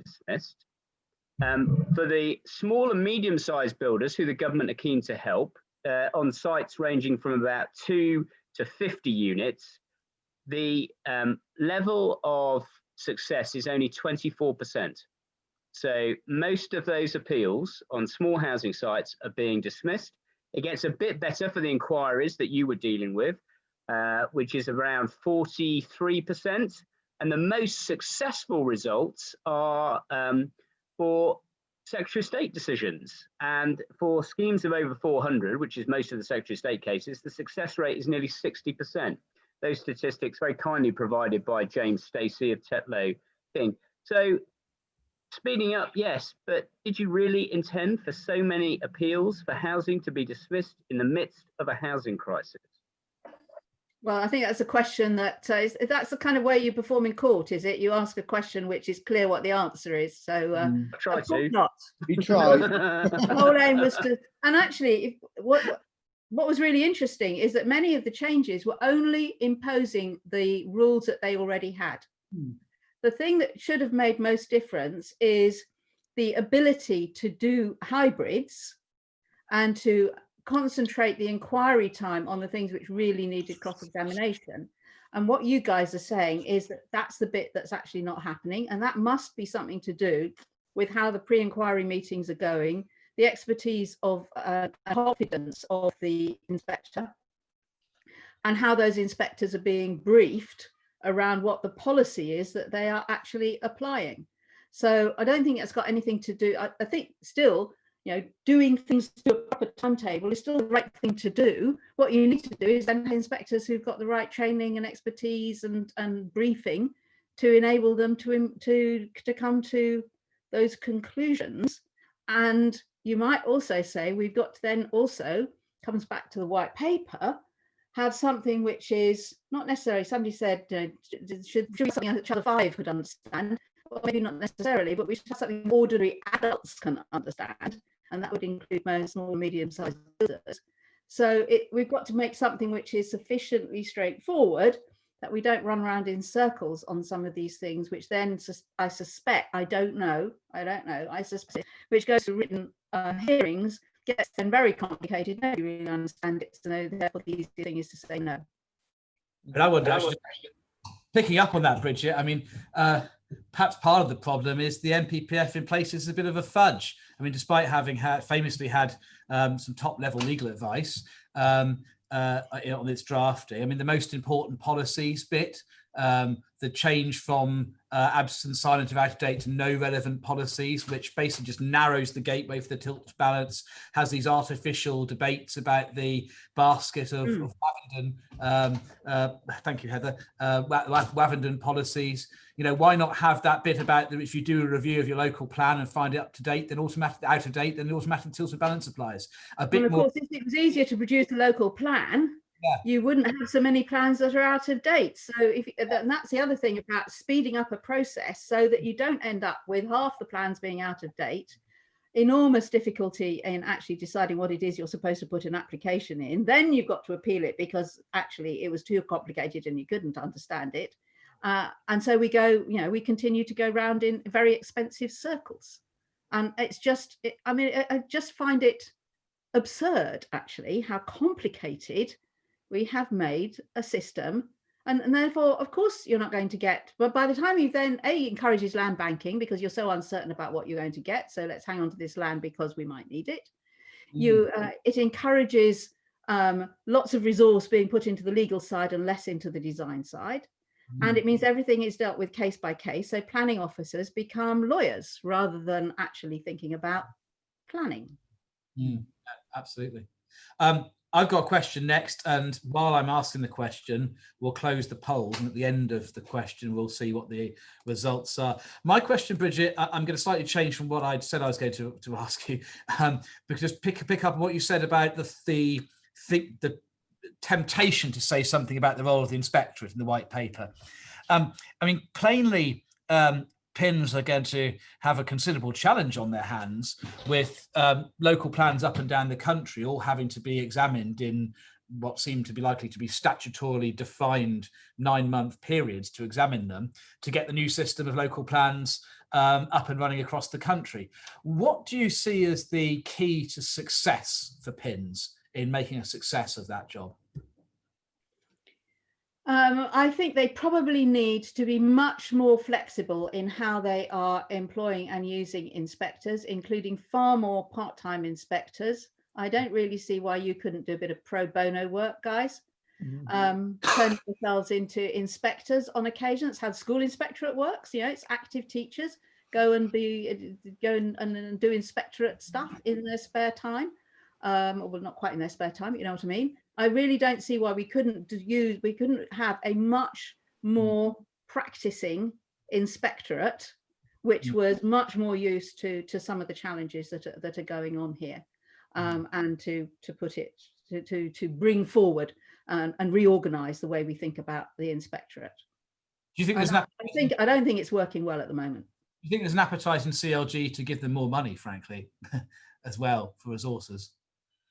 dismissed. For the small and medium-sized builders who the government are keen to help, on sites ranging from about 2 to 50 units, the level of success is only 24%. So most of those appeals on small housing sites are being dismissed. It gets a bit better for the inquiries that you were dealing with, which is around 43%. And the most successful results are for Secretary of State decisions. And for schemes of over 400, which is most of the Secretary of State cases, the success rate is nearly 60%. Those statistics very kindly provided by James Stacey of Tetlow King. So speeding up, yes, but did you really intend for so many appeals for housing to be dismissed in the midst of a housing crisis? Well, I think that's a question that that's the kind of way you perform in court, is it? You ask a question which is clear what the answer is. So Try to. not. We tried. The whole aim was to, and actually, what was really interesting is that many of the changes were only imposing the rules that they already had. The thing that should have made most difference is the ability to do hybrids and to concentrate the inquiry time on the things which really needed cross-examination. And what you guys are saying is that that's the bit that's actually not happening, and that must be something to do with how the pre-inquiry meetings are going, the expertise of confidence of the inspector, and how those inspectors are being briefed around what the policy is that they are actually applying. So I don't think it's got anything to do, I think still, doing things to a proper timetable is still the right thing to do. What you need to do is then have inspectors who've got the right training and expertise and briefing to enable them to come to those conclusions. And you might also say we've got to then also, comes back to the white paper, have something which is not necessarily, somebody said, should be something that Chapter 5 could understand, well, maybe not necessarily, but we should have something ordinary adults can understand, and that would include most small and medium-sized businesses. So we've got to make something which is sufficiently straightforward that we don't run around in circles on some of these things, which then I suspect, I don't know, I suspect, which goes to written hearings, gets then very complicated. Nobody really understands it, so therefore the easy thing is to say no. But I wonder, picking up on that, Bridget, I mean, perhaps part of the problem is the NPPF in place is a bit of a fudge. I mean, despite having famously had some top-level legal advice on its drafting, I mean, the most important policies bit, the change from absent, silent, of out of date to no relevant policies, which basically just narrows the gateway for the tilt balance, has these artificial debates about the basket of Wavendon, thank you, Heather, Wavendon policies. Why not have that bit about that if you do a review of your local plan and find it up to date, then automatically out of date, then the automatic tilt balance applies. A bit more. Of course, if it was easier to produce a local plan, you wouldn't have so many plans that are out of date. So and that's the other thing about speeding up a process so that you don't end up with half the plans being out of date, enormous difficulty in actually deciding what it is you're supposed to put an application in. Then you've got to appeal it because actually it was too complicated and you couldn't understand it. And so we continue to go round in very expensive circles. And it's just, I just find it absurd, actually, how complicated we have made a system. And therefore, of course, you're not going to get, but by the time you then, encourages land banking because you're so uncertain about what you're going to get. So let's hang on to this land because we might need it. It encourages lots of resource being put into the legal side and less into the design side. And it means everything is dealt with case by case. So planning officers become lawyers rather than actually thinking about planning. Absolutely. I've got a question next, and while I'm asking the question, we'll close the polls, and at the end of the question, we'll see what the results are. My question, Bridget, I'm going to slightly change from what I'd said I was going to ask you, because pick up on what you said about the temptation to say something about the role of the inspectorate in the white paper. I mean, plainly, PINs are going to have a considerable challenge on their hands with local plans up and down the country all having to be examined in what seem to be likely to be statutorily defined 9-month periods to examine them to get the new system of local plans up and running across the country. What do you see as the key to success for PINs in making a success of that job? I think they probably need to be much more flexible in how they are employing and using inspectors, including far more part-time inspectors. I don't really see why you couldn't do a bit of pro bono work, guys. Turning yourselves into inspectors on occasion. That's how the school inspectorate works. You know, it's active teachers go and do inspectorate stuff in their spare time. Well, not quite in their spare time, you know what I mean? I really don't see why we couldn't have a much more practicing inspectorate, which was much more used to some of the challenges that are going on here, and to put it to bring forward and reorganize the way we think about the inspectorate. Do you think there's I don't think it's working well at the moment. Do you think there's an appetite in CLG to give them more money, frankly, as well, for resources?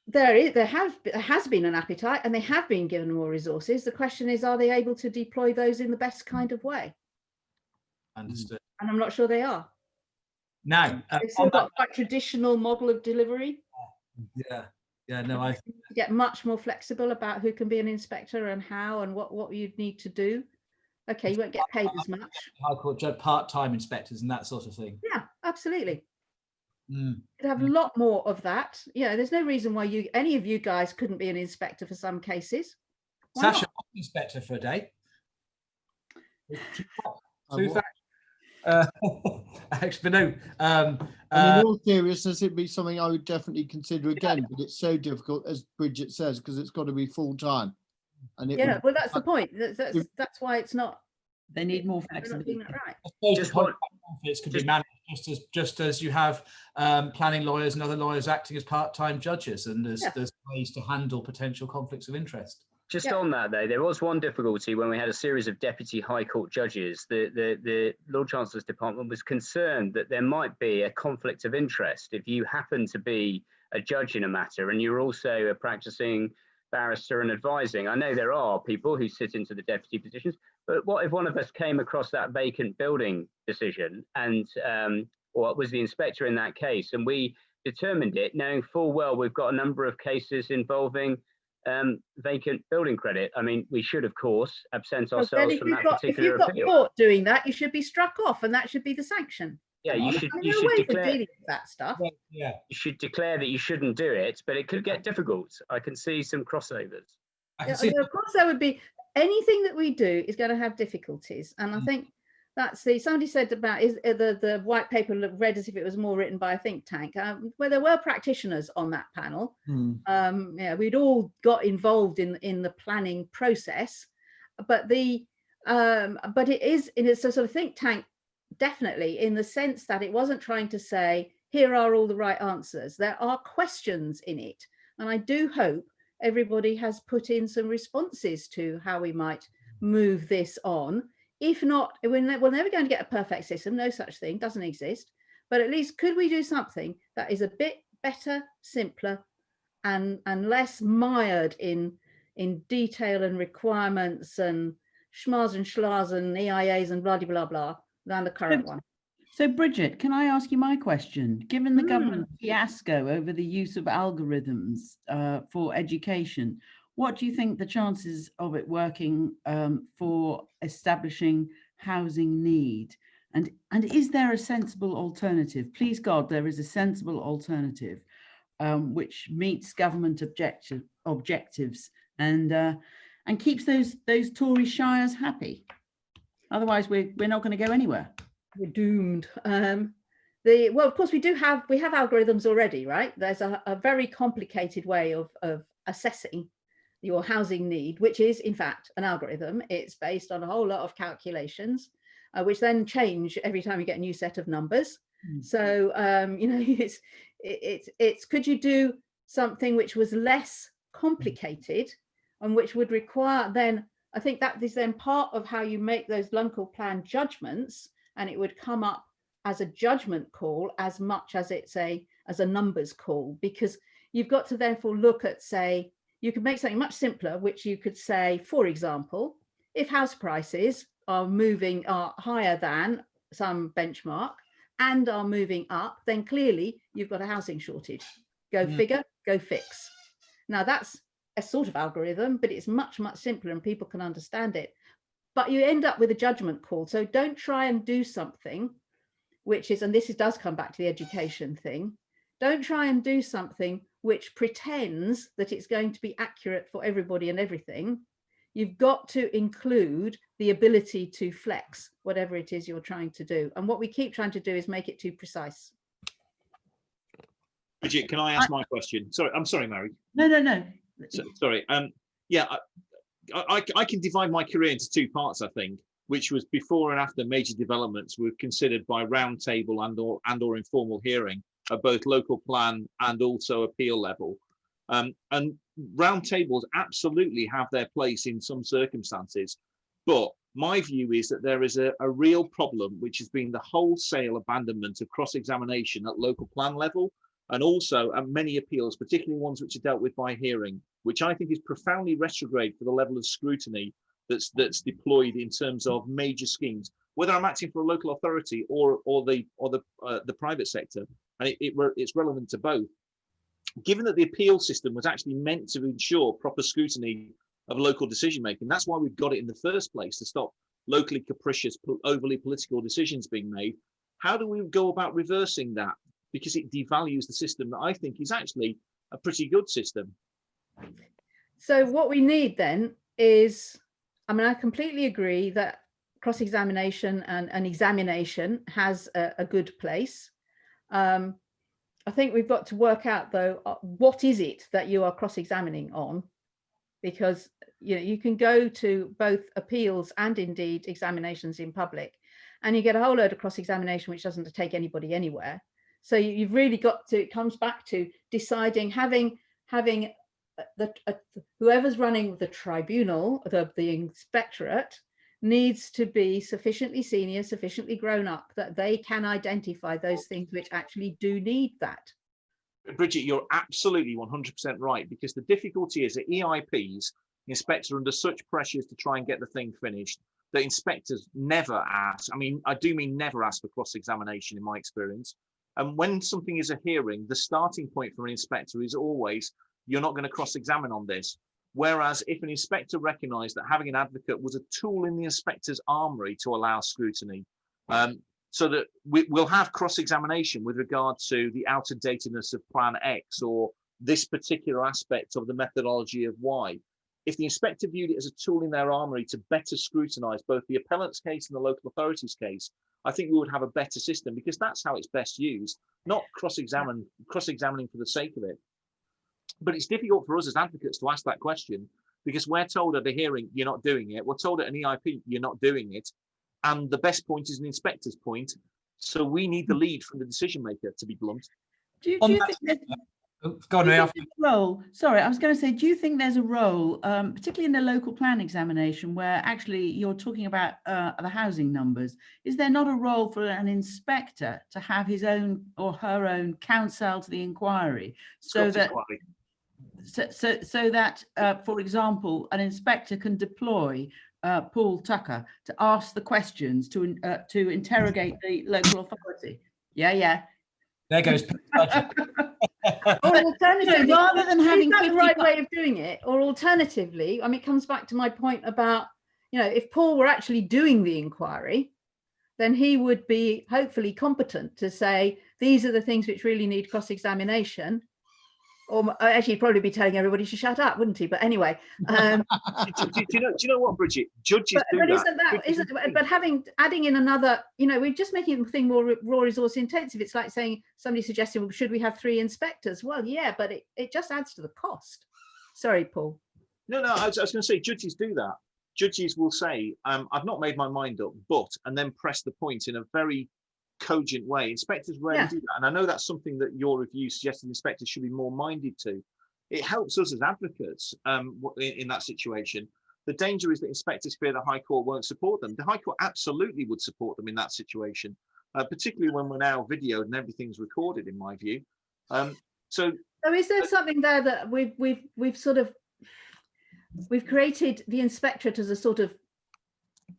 There has been an appetite, and they have been given more resources. The question is, are they able to deploy those in the best kind of way? Understood. And I'm not sure they are. Now, they've still got quite traditional model of delivery. No, I get much more flexible about who can be an inspector and how and what you'd need to do. Okay, you won't get paid as much. High Court judge, part-time inspectors and that sort of thing. Yeah, absolutely. Could have a lot more of that. Yeah, there's no reason why any of you guys couldn't be an inspector for some cases. Sasha, inspector for a day. Actually, no. In all seriousness, it'd be something I would definitely consider again, but it's so difficult, as Bridget says, because it's got to be full time. And well, that's the point. That's why it's not. They need more flexibility. Right. Conflicts could be managed just as you have planning lawyers and other lawyers acting as part-time judges, and there's ways to handle potential conflicts of interest. Just on that, though, there was one difficulty when we had a series of deputy High Court judges. The Lord Chancellor's Department was concerned that there might be a conflict of interest if you happen to be a judge in a matter and you're also a practicing barrister and advising. I know there are people who sit into the deputy positions, but what if one of us came across that vacant building decision and or was the inspector in that case, and we determined it knowing full well we've got a number of cases involving vacant building credit. I mean, we should, of course, absent ourselves from that particular appeal. If you've got caught doing that, you should be struck off, and that should be the sanction. Yeah, you should declare dealing with that stuff. Yeah, you should declare that you shouldn't do it, but it could get difficult. I can see some crossovers. Of course, there would be anything that we do is going to have difficulties, and I think that's somebody said about the white paper read as if it was more written by a think tank, where there were practitioners on that panel. We'd all got involved in the planning process, but it's a sort of think tank, definitely, in the sense that it wasn't trying to say here are all the right answers. There are questions in it, and I do hope everybody has put in some responses to how we might move this on. If not, we're never going to get a perfect system. No such thing, doesn't exist. But at least could we do something that is a bit better, simpler, and less mired in detail and requirements and schmaz and schlaz and EIAs and blah, blah, blah, than the current one. So, Bridget, can I ask you my question? Given the government fiasco over the use of algorithms for education, what do you think the chances of it working for establishing housing need? And is there a sensible alternative? Please God, there is a sensible alternative which meets government objectives and keeps those Tory shires happy. Otherwise, we're not going to go anywhere. We're doomed. Well, of course, we have algorithms already, right? There's a very complicated way of assessing your housing need, which is in fact an algorithm. It's based on a whole lot of calculations, which then change every time you get a new set of numbers. So it's could you do something which was less complicated and which would require then, I think that is then part of how you make those local plan judgments, and it would come up as a judgment call as much as it's as a numbers call, because you've got to therefore look at, say, you could make something much simpler, which you could say, for example, if house prices are higher than some benchmark and are moving up, then clearly you've got a housing shortage. Go figure, go fix. Now that's a sort of algorithm, but it's much, much simpler and people can understand it. But you end up with a judgment call. So don't try and do something which is, and this does come back to the education thing, don't try and do something which pretends that it's going to be accurate for everybody and everything. You've got to include the ability to flex whatever it is you're trying to do. And what we keep trying to do is make it too precise. Bridget, can I ask my question? Sorry, I'm sorry, Mary. No. Sorry. Yeah, I can divide my career into two parts, I think, which was before and after major developments were considered by roundtable and or informal hearing at both local plan and also appeal level. And roundtables absolutely have their place in some circumstances, but my view is that there is a real problem, which has been the wholesale abandonment of cross-examination at local plan level, and also at many appeals, particularly ones which are dealt with by hearing, which I think is profoundly retrograde for the level of scrutiny that's deployed in terms of major schemes, whether I'm acting for a local authority or the private sector, and it's relevant to both. Given that the appeal system was actually meant to ensure proper scrutiny of local decision making, that's why we've got it in the first place, to stop locally capricious, overly political decisions being made. How do we go about reversing that? Because it devalues the system that I think is actually a pretty good system. So what we need then is, I mean, I completely agree that cross-examination and examination has a good place. I think we've got to work out, though, what is it that you are cross-examining on? Because you can go to both appeals and indeed examinations in public, and you get a whole load of cross-examination which doesn't take anybody anywhere. So you've really got to, it comes back to deciding, having whoever's running the tribunal, the inspectorate, needs to be sufficiently senior, sufficiently grown up that they can identify those things which actually do need that. Bridget, you're absolutely 100% right, because the difficulty is that EIPs, inspectors, are under such pressures to try and get the thing finished that inspectors never ask. I mean, I do mean never ask for cross-examination in my experience. And when something is a hearing, the starting point for an inspector is always, you're not going to cross-examine on this. Whereas if an inspector recognised that having an advocate was a tool in the inspector's armoury to allow scrutiny, so that we'll have cross-examination with regard to the out-of-datedness of Plan X or this particular aspect of the methodology of Y. If the inspector viewed it as a tool in their armoury to better scrutinise both the appellant's case and the local authority's case, I think we would have a better system, because that's how it's best used, not cross-examining for the sake of it. But it's difficult for us as advocates to ask that question, because we're told at a hearing, you're not doing it. We're told at an EIP, you're not doing it. And the best point is an inspector's point. So we need the lead from the decision maker, to be blunt. Do you think there's a role? Sorry, I was going to say, do you think there's a role, particularly in the local plan examination, where actually you're talking about the housing numbers? Is there not a role for an inspector to have his own or her own counsel to the inquiry, so that for example, an inspector can deploy Paul Tucker to ask the questions to interrogate the local authority? Yeah. There goes. Or alternatively, rather than having is that the right way of doing it? Or alternatively, I mean, it comes back to my point about, if Paul were actually doing the inquiry, then he would be hopefully competent to say, these are the things which really need cross-examination. Or actually, he'd probably be telling everybody to shut up, wouldn't he? But anyway, do you know what, Bridget? Judges do that. But adding in another, we're just making the thing more raw resource intensive. It's like saying, somebody suggested, well, should we have 3 inspectors? Well, yeah, but it just adds to the cost. Sorry, Paul. No, I was going to say, judges do that. Judges will say, I've not made my mind up, but, and then press the point in a very cogent way. Inspectors rarely do that, and I know that's something that your review suggested inspectors should be more minded to. It helps us as advocates in that situation. The danger is that inspectors fear the High Court won't support them. The High Court absolutely would support them in that situation, particularly when we're now videoed and everything's recorded, in my view. So is there something there that we've created the inspectorate as a sort of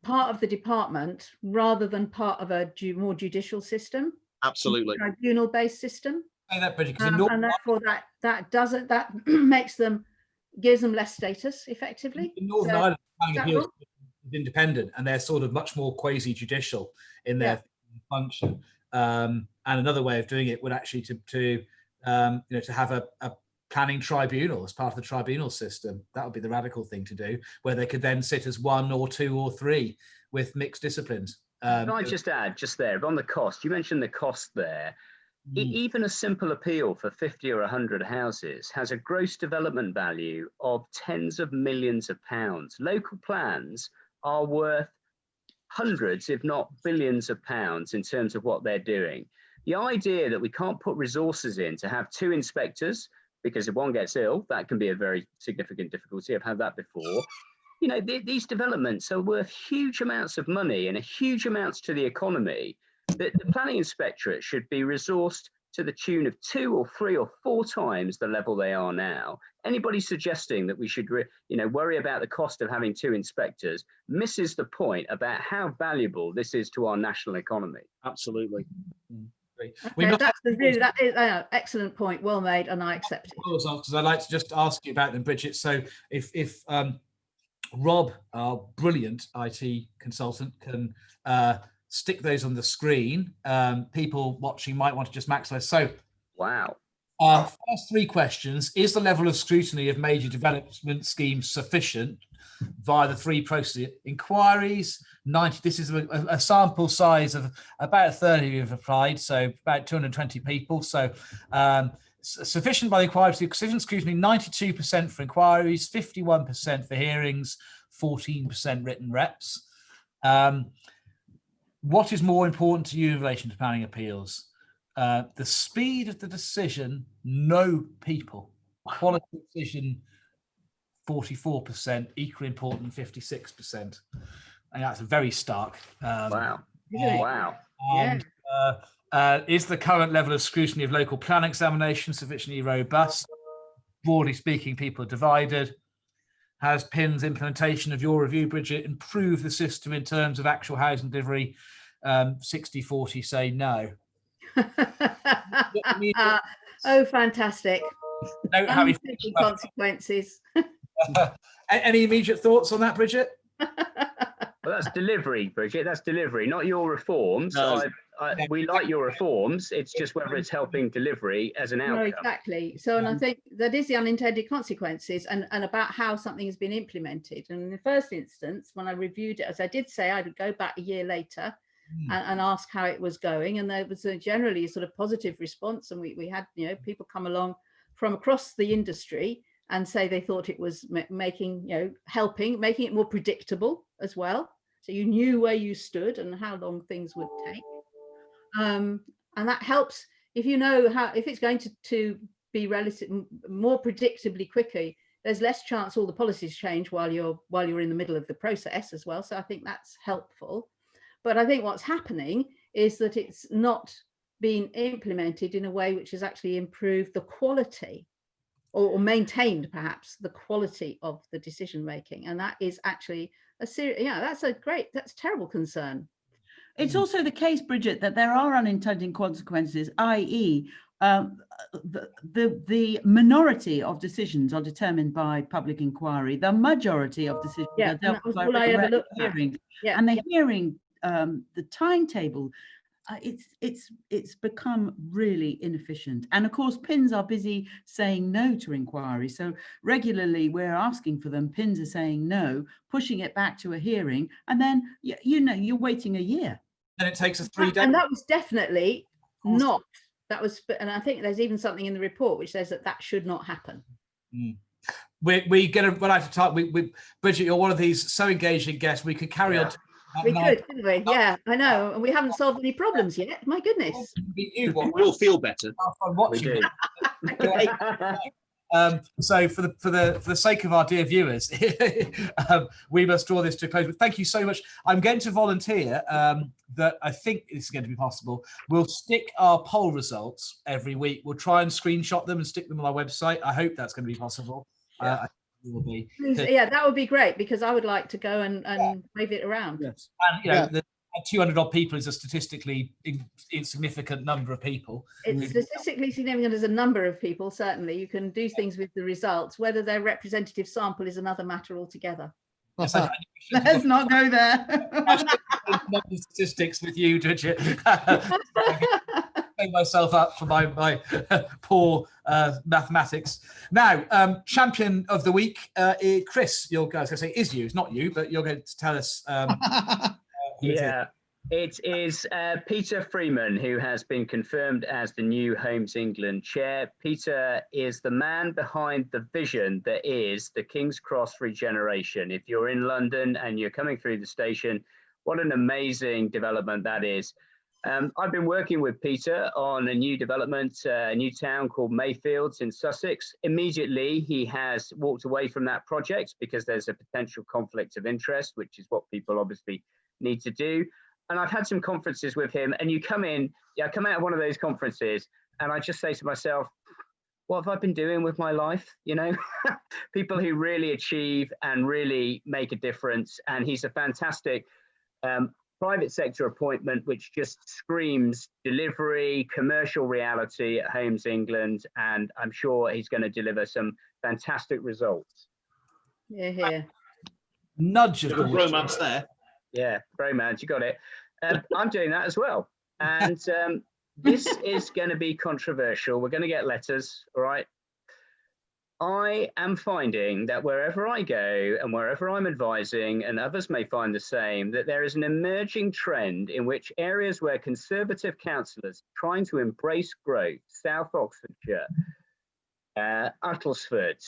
part of the department rather than part of a more judicial system? Absolutely. Tribunal-based system. Say that, Bridget, and therefore that makes them gives them less status, effectively. In Northern So, Ireland, planning that appeals wrong? is independent, and they're sort of much more quasi-judicial in their function. And another way of doing it would actually to have a planning tribunal as part of the tribunal system. That would be the radical thing to do, where they could then sit as 1 or 2 or 3 with mixed disciplines. Can I just add, just there, on the cost, you mentioned the cost there. Even a simple appeal for 50 or 100 houses has a gross development value of tens of millions of pounds. Local plans are worth hundreds, if not billions of pounds in terms of what they're doing. The idea that we can't put resources in to have 2 inspectors, because if one gets ill, that can be a very significant difficulty. I've had that before. You know, these developments are worth huge amounts of money and huge amounts to the economy. The planning inspectorate should be resourced to the tune of 2 or 3 or 4 times the level they are now. Anybody suggesting that we should worry about the cost of having 2 inspectors misses the point about how valuable this is to our national economy. Absolutely. Okay, that is excellent point, well made, and I accept it. Because I'd like to just ask you about them, Bridget. So if Rob, our brilliant IT consultant, can stick those on the screen, people watching might want to just maximize. So, wow. First 3 questions: is the level of scrutiny of major development schemes sufficient via the 3 process inquiries? 90. This is a sample size of about a third who have applied, so about 220 people. So sufficient by the inquiries, sufficient scrutiny, 92% for inquiries, 51% for hearings, 14% written reps. What is more important to you in relation to planning appeals? The speed of the decision, no people. Quality decision, 44%, equally important, 56%. And that's very stark. Wow. Wow. And is the current level of scrutiny of local plan examinations sufficiently robust? Broadly speaking, people are divided. Has PIN's implementation of your review, Bridget, improved the system in terms of actual housing delivery? 60-40 say no. Oh, fantastic. Unintended consequences. Any immediate thoughts on that, Bridget? Well, that's delivery, Bridget. That's delivery, not your reforms. No. We like your reforms. It's just whether it's helping delivery as an outcome. No, exactly. So, and I think that is the unintended consequences and about how something has been implemented. And in the first instance, when I reviewed it, as I did say, I would go back a year later and ask how it was going. And there was generally a sort of positive response. And we had, people come along from across the industry and say they thought it was making it more predictable as well. So you knew where you stood and how long things would take. And that helps if you know if it's going to be more predictably quickly, there's less chance all the policies change while you're in the middle of the process as well. So I think that's helpful. But I think what's happening is that it's not being implemented in a way which has actually improved the quality or maintained perhaps the quality of the decision making. And that is actually that's a terrible concern. It's also the case, Bridget, that there are unintended consequences, i.e. the minority of decisions are determined by public inquiry. The majority of decisions are dealt with by hearings. Yeah. And the hearing, the timetable, it's become really inefficient. And of course, PINs are busy saying no to inquiry. So regularly we're asking for them, PINs are saying no, pushing it back to a hearing, and then you're waiting a year. And it takes us 3 days. And that was definitely not. That was, and I think there's even something in the report which says that should not happen. We get a run out of time. Bridget, you're one of these so engaging guests. We could carry on. We could, couldn't we? Yeah, I know. And we haven't solved any problems yet. My goodness. We'll feel better. Watching. So for the sake of our dear viewers, we must draw this to a close. But thank you so much. I'm going to volunteer that I think this is going to be possible. We'll stick our poll results every week. We'll try and screenshot them and stick them on our website. I hope that's going to be possible. I think it will be. Yeah, that would be great because I would like to go and wave it around. Yes. And 200 odd people is a statistically insignificant number of people. It's statistically significant as a number of people, certainly. You can do things with the results. Whether they're representative sample is another matter altogether. Yes, Let's not go there. Statistics with you, Bridget. Pay myself up for my poor mathematics. Now, champion of the week, Chris. I was going to say is you. It's not you, but you're going to tell us. Yeah, it is Peter Freeman, who has been confirmed as the new Homes England chair. Peter is the man behind the vision that is the King's Cross regeneration. If you're in London and you're coming through the station, what an amazing development that is. I've been working with Peter on a new development, a new town called Mayfields in Sussex. Immediately, he has walked away from that project because there's a potential conflict of interest, which is what people obviously need to do. And I've had some conferences with him, and I come out of one of those conferences and I just say to myself, what have I been doing with my life? You know, people who really achieve and really make a difference. And he's a fantastic private sector appointment, which just screams delivery, commercial reality at Homes England. And I'm sure he's going to deliver some fantastic results. Yeah. Nudge of the romance there. Yeah, romance, you got it. I'm doing that as well. And this is going to be controversial. We're going to get letters, all right? I am finding that wherever I go and wherever I'm advising, and others may find the same, that there is an emerging trend in which areas where Conservative councillors are trying to embrace growth, South Oxfordshire, Uttlesford,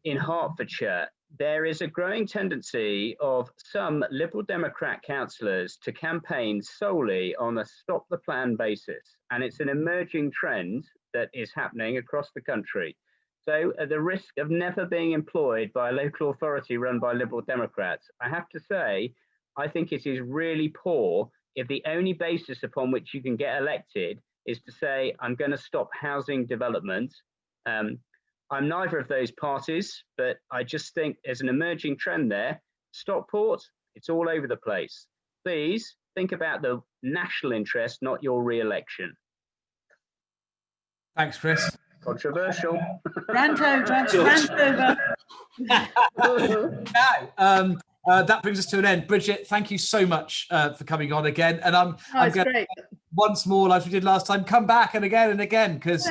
in Hertfordshire, there is a growing tendency of some Liberal Democrat councillors to campaign solely on a stop the plan basis. And it's an emerging trend that is happening across the country. So at the risk of never being employed by a local authority run by Liberal Democrats, I have to say, I think it is really poor if the only basis upon which you can get elected is to say, I'm going to stop housing development. I'm neither of those parties, but I just think there's an emerging trend there. Stockport, it's all over the place. Please think about the national interest, not your re-election. Thanks, Chris. Controversial. Rant over. Now, that brings us to an end. Bridget, thank you so much for coming on again. And I'm going to, once more, like we did last time, come back and again, because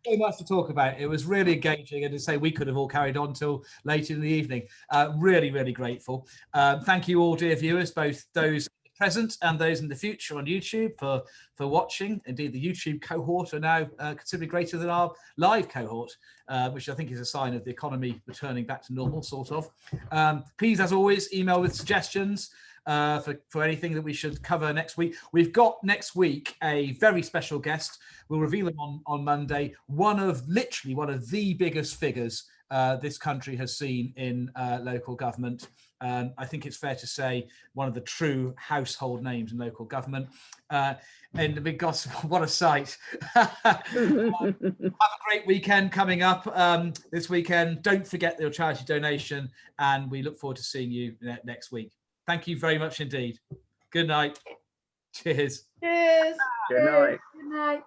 so much to talk about. It was really engaging, and to say we could have all carried on till late in the evening. Really, really grateful. Thank you all, dear viewers, both those present and those in the future on YouTube for watching. Indeed, the YouTube cohort are now considerably greater than our live cohort, which I think is a sign of the economy returning back to normal, sort of. Please, as always, email with suggestions for anything that we should cover next week. We've got next week a very special guest. We'll reveal him on Monday. One of the biggest figures this country has seen in local government. I think it's fair to say one of the true household names in local government. And the big gossip, what a sight. Have a great weekend coming up this weekend. Don't forget your charity donation, and we look forward to seeing you next week. Thank you very much indeed. Good night. Cheers. Cheers. Good night. Good night.